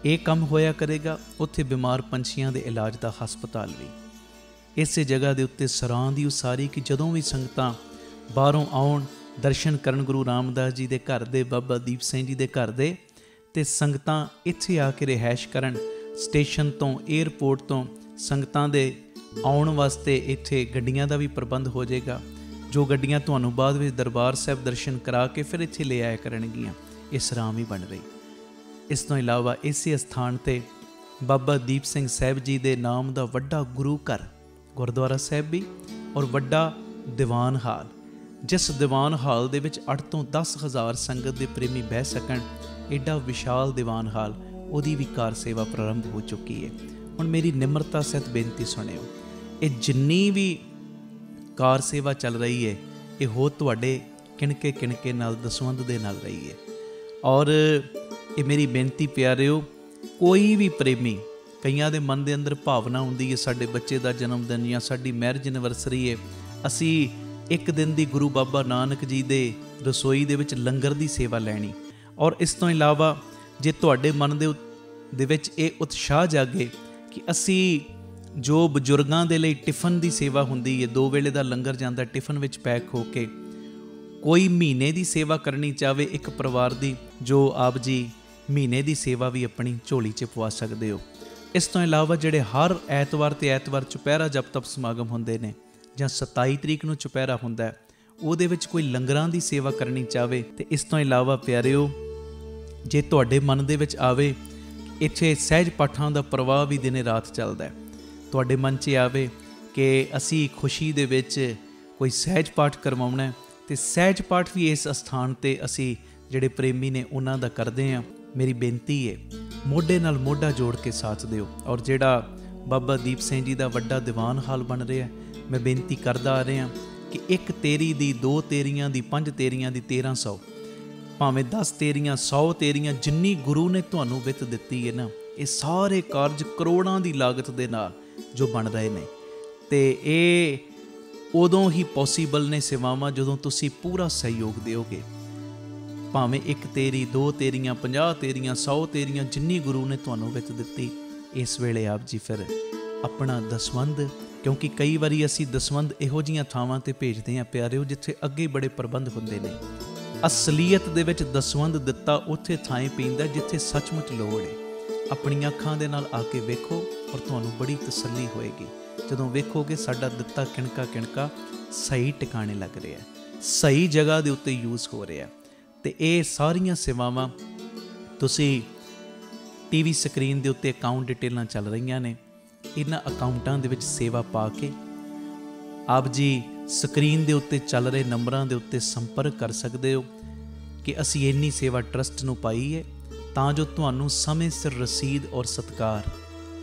ਇਹ ਕੰਮ ਹੋਇਆ ਕਰੇਗਾ। ਉੱਥੇ ਬਿਮਾਰ ਪੰਛੀਆਂ ਦੇ ਇਲਾਜ ਦਾ ਹਸਪਤਾਲ ਵੀ। ਇਸੇ ਜਗ੍ਹਾ ਦੇ ਉੱਤੇ ਸਰਾਂ ਦੀ ਉਸਾਰੀ ਕਿ ਜਦੋਂ ਵੀ ਸੰਗਤਾਂ ਬਾਹਰੋਂ ਆਉਣ, ਦਰਸ਼ਨ ਕਰਨ ਗੁਰੂ ਰਾਮਦਾਸ ਜੀ ਦੇ ਘਰ ਦੇ, ਬਾਬਾ ਦੀਪ ਸਿੰਘ ਜੀ ਦੇ ਘਰ ਦੇ, ਅਤੇ ਸੰਗਤਾਂ ਇੱਥੇ ਆ ਕੇ ਰਿਹਾਇਸ਼ ਕਰਨ। ਸਟੇਸ਼ਨ ਤੋਂ, ਏਅਰਪੋਰਟ ਤੋਂ ਸੰਗਤਾਂ ਦੇ ਆਉਣ ਵਾਸਤੇ ਇੱਥੇ ਗੱਡੀਆਂ ਦਾ ਵੀ ਪ੍ਰਬੰਧ ਹੋ ਜਾਏਗਾ, ਜੋ ਗੱਡੀਆਂ ਤੁਹਾਨੂੰ ਬਾਅਦ ਵਿੱਚ ਦਰਬਾਰ ਸਾਹਿਬ ਦਰਸ਼ਨ ਕਰਾ ਕੇ ਫਿਰ ਇੱਥੇ ਲੈ ਆਇਆ ਕਰਨਗੀਆਂ। ਇਹ ਸਰਾਂ ਵੀ ਬਣ ਰਹੀ। ਇਸ ਤੋਂ ਇਲਾਵਾ ਇਸੇ ਸਥਾਨ 'ਤੇ ਬਾਬਾ ਦੀਪ ਸਿੰਘ ਸਾਹਿਬ ਜੀ ਦੇ ਨਾਮ ਦਾ ਵੱਡਾ ਗੁਰੂ ਘਰ, ਗੁਰਦੁਆਰਾ ਸਾਹਿਬ ਵੀ, ਔਰ ਵੱਡਾ ਦੀਵਾਨ ਹਾਲ, ਜਿਸ ਦੀਵਾਨ ਹਾਲ ਦੇ ਵਿੱਚ 8 ਤੋਂ 10 ਹਜ਼ਾਰ ਸੰਗਤ ਦੇ ਪ੍ਰੇਮੀ ਬਹਿ ਸਕਣ, ਐਡਾ ਵਿਸ਼ਾਲ ਦੀਵਾਨ ਹਾਲ, ਉਹਦੀ ਵੀ ਕਾਰ ਸੇਵਾ ਪ੍ਰਾਰੰਭ ਹੋ ਚੁੱਕੀ ਹੈ। ਹੁਣ ਮੇਰੀ ਨਿਮਰਤਾ ਸਹਿਤ ਬੇਨਤੀ ਸੁਣਿਓ, ਇਹ ਜਿੰਨੀ ਵੀ ਕਾਰ ਸੇਵਾ ਚੱਲ ਰਹੀ ਹੈ, ਇਹ ਹੋ ਤੁਹਾਡੇ ਕਿਣਕੇ ਨਾਲ, ਦਸਵੰਧ ਦੇ ਨਾਲ ਰਹੀ ਹੈ। ਔਰ ਇਹ ਮੇਰੀ ਬੇਨਤੀ ਪਿਆਰਿਓ, ਕੋਈ ਵੀ ਪ੍ਰੇਮੀ, ਕਈਆਂ ਦੇ ਮਨ ਦੇ ਅੰਦਰ ਭਾਵਨਾ ਹੁੰਦੀ ਹੈ ਸਾਡੇ ਬੱਚੇ ਦਾ ਜਨਮ ਦਿਨ ਜਾਂ ਸਾਡੀ ਮੈਰਿਜ ਐਨਵਰਸਰੀ ਹੈ, ਅਸੀਂ ਇੱਕ ਦਿਨ ਦੀ ਗੁਰੂ ਬਾਬਾ ਨਾਨਕ ਜੀ ਦੇ ਰਸੋਈ ਦੇ ਵਿੱਚ ਲੰਗਰ ਦੀ ਸੇਵਾ ਲੈਣੀ। ਔਰ ਇਸ ਤੋਂ ਇਲਾਵਾ ਜੇ ਤੁਹਾਡੇ ਮਨ ਦੇ ਵਿੱਚ ਇਹ ਉਤਸ਼ਾਹ ਜਾਗੇ ਕਿ ਅਸੀਂ ਜੋ ਬਜ਼ੁਰਗਾਂ ਦੇ ਲਈ ਟਿਫਨ ਦੀ ਸੇਵਾ ਹੁੰਦੀ ਹੈ, 2 ਵੇਲੇ ਦਾ ਲੰਗਰ ਜਾਂਦਾ ਟਿਫਨ ਵਿੱਚ ਪੈਕ ਹੋ ਕੇ, ਕੋਈ ਮਹੀਨੇ ਦੀ ਸੇਵਾ ਕਰਨੀ ਚਾਹਵੇ ਇੱਕ ਪਰਿਵਾਰ ਦੀ, ਜੋ ਆਪ ਜੀ ਮਹੀਨੇ ਦੀ ਸੇਵਾ ਵੀ ਆਪਣੀ ਝੋਲੀ 'ਚ ਪਵਾ ਸਕਦੇ ਹੋ। ਇਸ ਤੋਂ ਇਲਾਵਾ ਜਿਹੜੇ ਹਰ ਐਤਵਾਰ ਤੇ ਐਤਵਾਰ ਚੁਪਹਿਰਾ ਜਪ ਤਪ ਸਮਾਗਮ ਹੁੰਦੇ ਨੇ, ਜਾਂ 27 ਤਰੀਕ ਨੂੰ ਚੁਪਹਿਰਾ ਹੁੰਦਾ, ਉਹਦੇ ਵਿੱਚ ਕੋਈ ਲੰਗਰਾਂ ਦੀ ਸੇਵਾ ਕਰਨੀ ਚਾਹਵੇ। ਤੇ ਇਸ ਤੋਂ ਇਲਾਵਾ ਪਿਆਰਿਓ, ਜੇ ਤੁਹਾਡੇ ਮਨ ਦੇ ਵਿੱਚ ਆਵੇ ਇੱਥੇ ਸਹਿਜ ਪਾਠਾਂ ਦਾ ਪ੍ਰਵਾਹ ਵੀ ਦਿਨੇ ਰਾਤ ਚੱਲਦਾ, ਤੁਹਾਡੇ ਮਨ 'ਚ ਆਵੇ ਕਿ ਅਸੀਂ ਖੁਸ਼ੀ ਦੇ ਵਿੱਚ ਕੋਈ ਸਹਿਜ ਪਾਠ ਕਰਵਾਉਣਾ, ਤੇ ਸਹਿਜ ਪਾਠ ਵੀ ਇਸ ਅਸਥਾਨ 'ਤੇ ਅਸੀਂ ਜਿਹੜੇ ਪ੍ਰੇਮੀ ਨੇ ਉਹਨਾਂ ਦਾ ਕਰਦੇ ਹਾਂ। ਮੇਰੀ ਬੇਨਤੀ ਹੈ, ਮੋਢੇ ਨਾਲ ਮੋਢਾ ਜੋੜ ਕੇ ਸਾਥ ਦਿਓ। ਔਰ ਜਿਹੜਾ ਬਾਬਾ ਦੀਪ ਸਿੰਘ ਜੀ ਦਾ ਵੱਡਾ ਦੀਵਾਨ ਹਾਲ ਬਣ ਰਿਹਾ, ਮੈਂ ਬੇਨਤੀ ਕਰਦਾ ਆ ਰਿਹਾ ਕਿ 1 ਤੇਰੀ ਦੀ, 2 ਤੇਰੀਆਂ ਦੀ, 5 ਤੇਰੀਆਂ ਦੀ, 1300, ਭਾਵੇਂ 10 ਤੇਰੀਆਂ, 100 ਤੇਰੀਆਂ, ਜਿੰਨੀ ਗੁਰੂ ਨੇ ਤੁਹਾਨੂੰ ਵਿੱਤ ਦਿੱਤੀ ਹੈ ਨਾ, ਇਹ ਸਾਰੇ ਕਾਰਜ ਕਰੋੜਾਂ ਦੀ ਲਾਗਤ ਦੇ ਨਾਲ ਜੋ ਬਣ ਰਹੇ ਨੇ, ਤੇ ਇਹ ਉਦੋਂ ਹੀ ਪੋਸੀਬਲ ਨੇ ਸੇਵਾਵਾਂ ਜਦੋਂ ਤੁਸੀਂ ਪੂਰਾ ਸਹਿਯੋਗ ਦਿਓਗੇ। ਭਾਵੇਂ 1 ਤੇਰੀ, 2 ਤੇਰੀਆਂ, 50 ਤੇਰੀਆਂ, 100 ਤੇਰੀਆਂ, ਜਿੰਨੀ ਗੁਰੂ ਨੇ ਤੁਹਾਨੂੰ ਵਿੱਤ ਦਿੱਤੀ, ਇਸ ਵੇਲੇ ਆਪ ਜੀ ਫਿਰ ਆਪਣਾ ਦਸਵੰਧ, ਕਿਉਂਕਿ ਕਈ ਵਾਰੀ ਅਸੀਂ ਦਸਵੰਧ ਇਹੋ ਜਿਹੀਆਂ ਥਾਵਾਂ 'ਤੇ ਭੇਜਦੇ ਹਾਂ ਪਿਆਰਿਓ, ਜਿੱਥੇ ਅੱਗੇ ਬੜੇ ਪ੍ਰਬੰਧ ਹੁੰਦੇ ਨੇ। ਅਸਲੀਅਤ ਦੇ ਵਿੱਚ ਦਸਵੰਧ ਦਿੱਤਾ ਉੱਥੇ ਥਾਂ ਪੈਂਦਾ ਜਿੱਥੇ ਸੱਚਮੁੱਚ ਲੋੜ ਹੈ। ਆਪਣੀਆਂ ਅੱਖਾਂ ਦੇ ਨਾਲ ਆ ਕੇ ਵੇਖੋ, ਔਰ ਤੁਹਾਨੂੰ ਬੜੀ ਤਸੱਲੀ ਹੋਏਗੀ ਜਦੋਂ ਵੇਖੋਗੇ ਸਾਡਾ ਦਿੱਤਾ ਕਿਣਕਾ ਸਹੀ ਟਿਕਾਣੇ ਲੱਗ ਰਿਹਾ, ਸਹੀ ਜਗ੍ਹਾ ਦੇ ਉੱਤੇ ਯੂਜ਼ ਹੋ ਰਿਹਾ। ਤੇ ਇਹ ਸਾਰੀਆਂ ਸੇਵਾਵਾਂ ਤੁਸੀਂ ਟੀਵੀ ਸਕਰੀਨ ਦੇ ਉੱਤੇ ਅਕਾਊਂਟ ਡਿਟੇਲਾਂ ਚੱਲ ਰਹੀਆਂ ਨੇ, ਇਹਨਾਂ ਅਕਾਊਂਟਾਂ ਦੇ ਵਿੱਚ ਸੇਵਾ ਪਾ ਕੇ ਆਪ ਜੀ ਸਕਰੀਨ ਦੇ ਉੱਤੇ ਚੱਲ ਰਹੇ ਨੰਬਰਾਂ ਦੇ ਉੱਤੇ ਸੰਪਰਕ ਕਰ ਸਕਦੇ ਹੋ ਕਿ ਅਸੀਂ ਇੰਨੀ ਸੇਵਾ ਟਰਸਟ ਨੂੰ ਪਾਈ ਹੈ, ਤਾਂ ਜੋ ਤੁਹਾਨੂੰ ਸਮੇਂ ਸਿਰ ਰਸੀਦ ਔਰ ਸਤਿਕਾਰ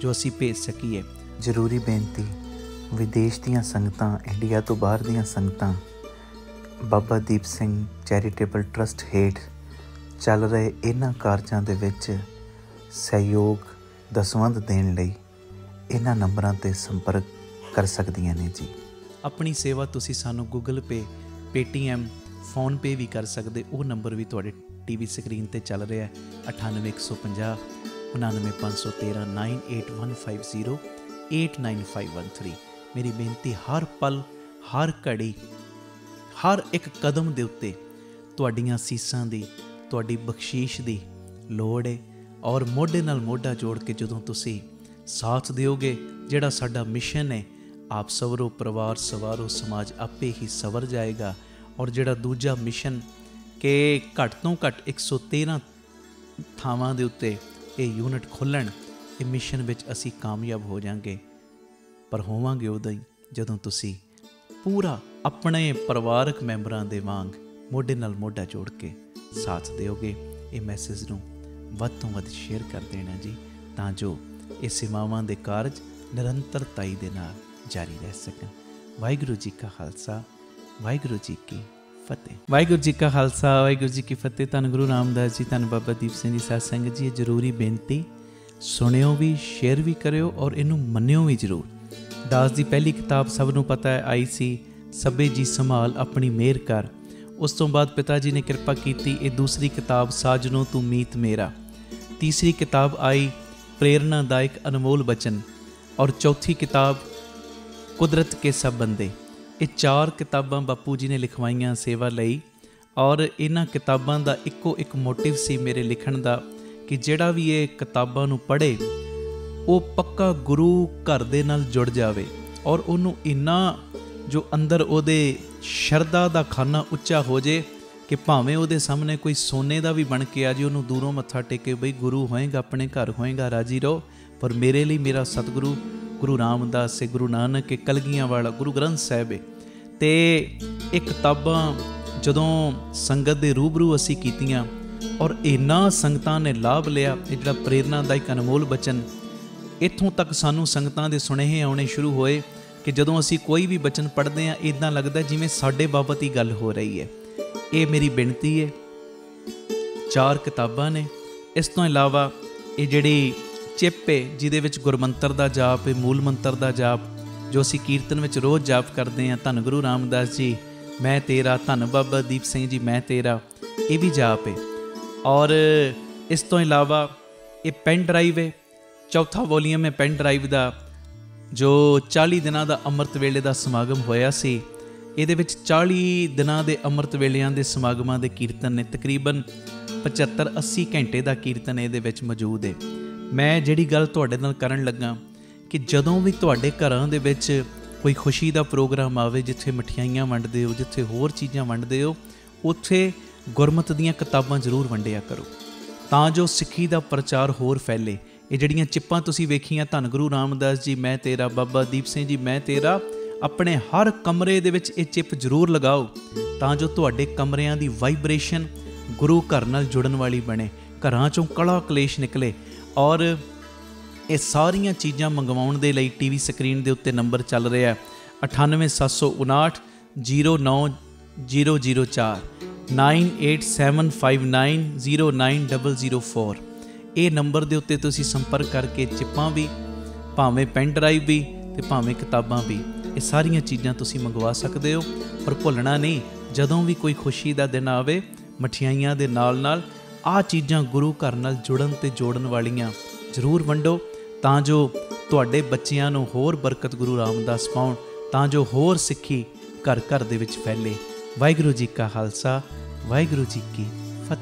ਜੋ ਅਸੀਂ ਭੇਜ ਸਕੀਏ। ਜ਼ਰੂਰੀ ਬੇਨਤੀ, ਵਿਦੇਸ਼ ਦੀਆਂ ਸੰਗਤਾਂ, ਇੰਡੀਆ ਤੋਂ ਬਾਹਰ ਦੀਆਂ ਸੰਗਤਾਂ, ਬਾਬਾ ਦੀਪ ਸਿੰਘ ਚੈਰੀਟੇਬਲ ਟਰਸਟ ਹੇਠ ਚੱਲ ਰਹੇ ਇਹਨਾਂ ਕਾਰਜਾਂ ਦੇ ਵਿੱਚ ਸਹਿਯੋਗ ਦਸਵੰਧ ਦੇਣ ਲਈ ਇਹਨਾਂ ਨੰਬਰਾਂ 'ਤੇ ਸੰਪਰਕ ਕਰ ਸਕਦੀਆਂ ਨੇ ਜੀ। ਆਪਣੀ ਸੇਵਾ ਤੁਸੀਂ ਸਾਨੂੰ ਗੂਗਲ ਪੇ, ਪੇਟੀਐਮ, ਫੋਨਪੇ ਵੀ ਕਰ ਸਕਦੇ। ਉਹ ਨੰਬਰ ਵੀ ਤੁਹਾਡੇ ਟੀਵੀ ਸਕਰੀਨ 'ਤੇ ਚੱਲ ਰਿਹਾ 9850 99513 98150 89513। ਮੇਰੀ ਬੇਨਤੀ ਹਰ ਪਲ, ਹਰ ਘੜੀ, ਹਰ ਇੱਕ ਕਦਮ ਦੇ ਉੱਤੇ ਤੁਹਾਡੀਆਂ ਸੀਸਾਂ ਦੀ, ਤੁਹਾਡੀ ਬਖਸ਼ੀਸ਼ ਦੀ ਲੋੜ ਹੈ। ਔਰ ਮੋਢੇ ਨਾਲ ਮੋਢਾ ਜੋੜ ਕੇ ਜਦੋਂ ਤੁਸੀਂ ਸਾਥ ਦਿਓਗੇ, ਜਿਹੜਾ ਸਾਡਾ ਮਿਸ਼ਨ ਹੈ, ਆਪ ਸਵਰੋ ਪਰਿਵਾਰ ਸਵਾਰੋ ਸਮਾਜ ਆਪੇ ਹੀ ਸਵਰ ਜਾਏਗਾ। ਔਰ ਜਿਹੜਾ ਦੂਜਾ ਮਿਸ਼ਨ ਕਿ ਘੱਟ ਤੋਂ ਘੱਟ 113 ਥਾਵਾਂ ਦੇ ਉੱਤੇ ਇਹ ਯੂਨਿਟ ਖੋਲ੍ਹਣ, ਇਹ ਮਿਸ਼ਨ ਵਿੱਚ ਅਸੀਂ ਕਾਮਯਾਬ ਹੋ ਜਾਵਾਂਗੇ। ਪਰ ਹੋਵਾਂਗੇ ਉਦੋਂ ਹੀ ਜਦੋਂ ਤੁਸੀਂ ਪੂਰਾ ਆਪਣੇ ਪਰਿਵਾਰਕ ਮੈਂਬਰਾਂ ਦੇ ਵਾਂਗ ਮੋਢੇ ਨਾਲ ਮੋਢਾ ਜੋੜ ਕੇ ਸਾਥ ਦਿਓਗੇ। ਇਹ ਮੈਸੇਜ ਨੂੰ ਵੱਧ ਤੋਂ ਵੱਧ ਸ਼ੇਅਰ ਕਰ ਦੇਣਾ ਜੀ, ਤਾਂ ਜੋ ਇਹ ਸੇਵਾਵਾਂ ਦੇ ਕਾਰਜ ਨਿਰੰਤਰਤਾਈ ਦੇ ਨਾਲ ਜਾਰੀ ਰਹਿ ਸਕਣ। ਵਾਹਿਗੁਰੂ ਜੀ ਕਾ ਖਾਲਸਾ, ਵਾਹਿਗੁਰੂ ਜੀ ਕੀ ਫਤਿਹ। ਵਾਹਿਗੁਰੂ ਜੀ ਕਾ ਖਾਲਸਾ, ਵਾਹਿਗੁਰੂ ਜੀ ਕੀ ਫਤਿਹ। ਧੰਨ ਗੁਰੂ ਰਾਮਦਾਸ ਜੀ, ਧੰਨ ਬਾਬਾ ਦੀਪ ਸਿੰਘ ਜੀ। ਸਾਧ ਸੰਗਤ ਜੀ, ਇਹ ਜ਼ਰੂਰੀ ਬੇਨਤੀ ਸੁਣਿਓ ਵੀ, ਸ਼ੇਅਰ ਵੀ ਕਰਿਓ ਔਰ ਇਹਨੂੰ ਮੰਨਿਓ ਵੀ ਜ਼ਰੂਰ। ਦਾਸ ਦੀ ਪਹਿਲੀ ਕਿਤਾਬ ਸਭ ਨੂੰ ਪਤਾ ਹੈ ਆਈ ਸੀ, ਸਭੇ ਜੀ ਸੰਭਾਲ ਆਪਣੀ ਮਿਹਰ ਕਰ। ਉਸ ਤੋਂ ਬਾਅਦ ਪਿਤਾ ਜੀ ਨੇ ਕਿਰਪਾ ਕੀਤੀ, ਇਹ ਦੂਸਰੀ ਕਿਤਾਬ ਸਾਜਨੋ ਤੂੰ ਮੀਤ ਮੇਰਾ। ਤੀਸਰੀ ਕਿਤਾਬ ਆਈ ਪ੍ਰੇਰਨਾਦਾਇਕ ਅਨਮੋਲ ਬਚਨ। ਔਰ ਚੌਥੀ ਕਿਤਾਬ ਕੁਦਰਤ ਕੇ ਸਭ ਬੰਦੇ। ਇਹ 4 ਕਿਤਾਬਾਂ ਬਾਪੂ ਜੀ ਨੇ ਲਿਖਵਾਈਆਂ ਸੇਵਾ ਲਈ। ਔਰ ਇਹਨਾਂ ਕਿਤਾਬਾਂ ਦਾ ਇੱਕੋ ਇੱਕ ਮੋਟਿਵ ਸੀ ਮੇਰੇ ਲਿਖਣ ਦਾ ਕਿ ਜਿਹੜਾ ਵੀ ਇਹ ਕਿਤਾਬਾਂ ਨੂੰ ਪੜ੍ਹੇ ਉਹ ਪੱਕਾ ਗੁਰੂ ਘਰ ਦੇ ਨਾਲ ਜੁੜ ਜਾਵੇ ਔਰ ਉਹਨੂੰ ਇੰਨਾ ਜੋ ਅੰਦਰ ਉਹਦੇ ਸ਼ਰਧਾ ਦਾ ਖਾਨਾ ਉੱਚਾ ਹੋ ਜੇ ਕਿ ਭਾਵੇਂ ਉਹਦੇ ਸਾਹਮਣੇ ਕੋਈ ਸੋਨੇ ਦਾ ਵੀ ਬਣ ਕੇ ਆ ਜੀ, ਉਹਨੂੰ ਦੂਰੋਂ ਮੱਥਾ ਟੇਕੇ, ਬਈ ਗੁਰੂ ਹੋਏਗਾ, ਆਪਣੇ ਘਰ ਹੋਏਗਾ, ਰਾਜੀ ਰਹੋ। ਪਰ ਮੇਰੇ ਲਈ ਮੇਰਾ ਸਤਿਗੁਰੂ ਗੁਰੂ ਰਾਮਦਾਸ ਹੈ, ਗੁਰੂ ਨਾਨਕ ਹੈ, ਕਲਗੀਆਂ ਵਾਲਾ ਗੁਰੂ ਗ੍ਰੰਥ ਸਾਹਿਬ ਹੈ। ਅਤੇ ਇਹ ਕਿਤਾਬਾਂ ਜਦੋਂ ਸੰਗਤ ਦੇ ਰੂਬਰੂ ਅਸੀਂ ਕੀਤੀਆਂ ਔਰ ਇਹਨਾਂ ਸੰਗਤਾਂ ਨੇ ਲਾਭ ਲਿਆ। ਇਹ ਜਿਹੜਾ ਪ੍ਰੇਰਨਾਦਾਇਕ ਅਨਮੋਲ ਬਚਨ, ਇੱਥੋਂ ਤੱਕ ਸਾਨੂੰ ਸੰਗਤਾਂ ਦੇ ਸੁਨੇਹੇ ਆਉਣੇ ਸ਼ੁਰੂ ਹੋਏ ਕਿ ਜਦੋਂ ਅਸੀਂ ਕੋਈ ਵੀ ਬਚਨ ਪੜ੍ਹਦੇ ਹਾਂ ਇੱਦਾਂ ਲੱਗਦਾ ਜਿਵੇਂ ਸਾਡੇ ਬਾਬਤ ਹੀ ਗੱਲ ਹੋ ਰਹੀ ਹੈ। ਇਹ ਮੇਰੀ ਬੇਨਤੀ ਹੈ। 4 ਕਿਤਾਬਾਂ ਨੇ। ਇਸ ਤੋਂ ਇਲਾਵਾ ਇਹ ਜਿਹੜੀ ਚਿੱਪ ਹੈ ਜਿਹਦੇ ਵਿੱਚ ਗੁਰਮੰਤਰ ਦਾ ਜਾਪ ਹੈ, ਮੂਲ ਮੰਤਰ ਦਾ ਜਾਪ, ਜੋ ਅਸੀਂ ਕੀਰਤਨ ਵਿੱਚ ਰੋਜ਼ ਜਾਪ ਕਰਦੇ ਹਾਂ, ਧੰਨ ਗੁਰੂ ਰਾਮਦਾਸ ਜੀ ਮੈਂ ਤੇਰਾ, ਧੰਨ ਬਾਬਾ ਦੀਪ ਸਿੰਘ ਜੀ ਮੈਂ ਤੇਰਾ, ਇਹ ਵੀ ਜਾਪ ਹੈ। ਔਰ ਇਸ ਤੋਂ ਇਲਾਵਾ ਇਹ ਪੈਨ ਡਰਾਈਵ ਹੈ, ਚੌਥਾ ਵੋਲੀਅਮ ਹੈ ਪੈਨ ਡਰਾਈਵ ਦਾ, ਜੋ 40 ਦਿਨਾਂ ਦਾ ਅੰਮ੍ਰਿਤ ਵੇਲੇ ਦਾ ਸਮਾਗਮ ਹੋਇਆ ਸੀ। ਇਹਦੇ ਵਿੱਚ 40 ਦਿਨਾਂ ਦੇ ਅੰਮ੍ਰਿਤ ਵੇਲਿਆਂ ਦੇ ਸਮਾਗਮਾਂ ਦੇ ਕੀਰਤਨ ਨੇ, ਤਕਰੀਬਨ 75-80 ਘੰਟੇ ਦਾ ਕੀਰਤਨ ਇਹਦੇ ਵਿੱਚ ਮੌਜੂਦ ਹੈ। ਮੈਂ ਜਿਹੜੀ ਗੱਲ ਤੁਹਾਡੇ ਨਾਲ ਕਰਨ ਲੱਗਾ ਕਿ ਜਦੋਂ ਵੀ ਤੁਹਾਡੇ ਘਰਾਂ ਦੇ ਵਿੱਚ ਕੋਈ ਖੁਸ਼ੀ ਦਾ ਪ੍ਰੋਗਰਾਮ ਆਵੇ, ਜਿੱਥੇ ਮਠਿਆਈਆਂ ਵੰਡਦੇ ਹੋ, ਜਿੱਥੇ ਹੋਰ ਚੀਜ਼ਾਂ ਵੰਡਦੇ ਹੋ, ਉੱਥੇ ਗੁਰਮਤ ਦੀਆਂ ਕਿਤਾਬਾਂ ਜ਼ਰੂਰ ਵੰਡਿਆ ਕਰੋ ਤਾਂ ਜੋ ਸਿੱਖੀ ਦਾ ਪ੍ਰਚਾਰ ਹੋਰ ਫੈਲੇ। ਇਹ ਜਿਹੜੀਆਂ ਚਿੱਪਾਂ ਤੁਸੀਂ ਵੇਖੀਆਂ, ਧੰਨ ਗੁਰੂ ਰਾਮਦਾਸ ਜੀ ਮੈਂ ਤੇਰਾ, ਬਾਬਾ ਦੀਪ ਸਿੰਘ ਜੀ ਮੈਂ ਤੇਰਾ, ਆਪਣੇ ਹਰ ਕਮਰੇ ਦੇ ਵਿੱਚ ਇਹ ਚਿੱਪ ਜ਼ਰੂਰ ਲਗਾਓ ਤਾਂ ਜੋ ਤੁਹਾਡੇ ਕਮਰਿਆਂ ਦੀ ਵਾਈਬ੍ਰੇਸ਼ਨ ਗੁਰੂ ਘਰ ਨਾਲ ਜੁੜਨ ਵਾਲੀ ਬਣੇ, ਘਰਾਂ 'ਚੋਂ ਕਲਾ ਕਲੇਸ਼ ਨਿਕਲੇ। ਔਰ ਇਹ ਸਾਰੀਆਂ ਚੀਜ਼ਾਂ ਮੰਗਵਾਉਣ ਦੇ ਲਈ ਟੀਵੀ ਸਕਰੀਨ ਦੇ ਉੱਤੇ ਨੰਬਰ ਚੱਲ ਰਿਹਾ 98759 09004 9875909004। ਇਹ ਨੰਬਰ ਦੇ ਉੱਤੇ ਤੁਸੀਂ ਸੰਪਰਕ ਕਰਕੇ ਚਿੱਪਾਂ ਵੀ, ਭਾਵੇਂ ਪੈਨ ਡਰਾਈਵ ਵੀ ਅਤੇ ਭਾਵੇਂ ਕਿਤਾਬਾਂ ਵੀ, ਇਹ ਸਾਰੀਆਂ ਚੀਜ਼ਾਂ ਤੁਸੀਂ ਮੰਗਵਾ ਸਕਦੇ ਹੋ। ਪਰ ਭੁੱਲਣਾ ਨਹੀਂ, ਜਦੋਂ ਵੀ ਕੋਈ ਖੁਸ਼ੀ ਦਾ ਦਿਨ ਆਵੇ, ਮਠਿਆਈਆਂ ਦੇ ਨਾਲ ਨਾਲ ਆਹ ਚੀਜ਼ਾਂ ਗੁਰੂ ਘਰ ਨਾਲ ਜੁੜਨ ਅਤੇ ਜੋੜਨ ਵਾਲੀਆਂ ਜ਼ਰੂਰ ਵੰਡੋ ਤਾਂ ਜੋ ਤੁਹਾਡੇ ਬੱਚਿਆਂ ਨੂੰ ਹੋਰ ਬਰਕਤ ਗੁਰੂ ਰਾਮਦਾਸ ਪਾਉਣ, ਤਾਂ ਜੋ ਹੋਰ ਸਿੱਖੀ ਘਰ ਘਰ ਦੇ ਵਿੱਚ ਫੈਲੇ। ਵਾਹਿਗੁਰੂ ਜੀ ਕਾ ਖਾਲਸਾ, ਵਾਹਿਗੁਰੂ ਜੀ ਕੀ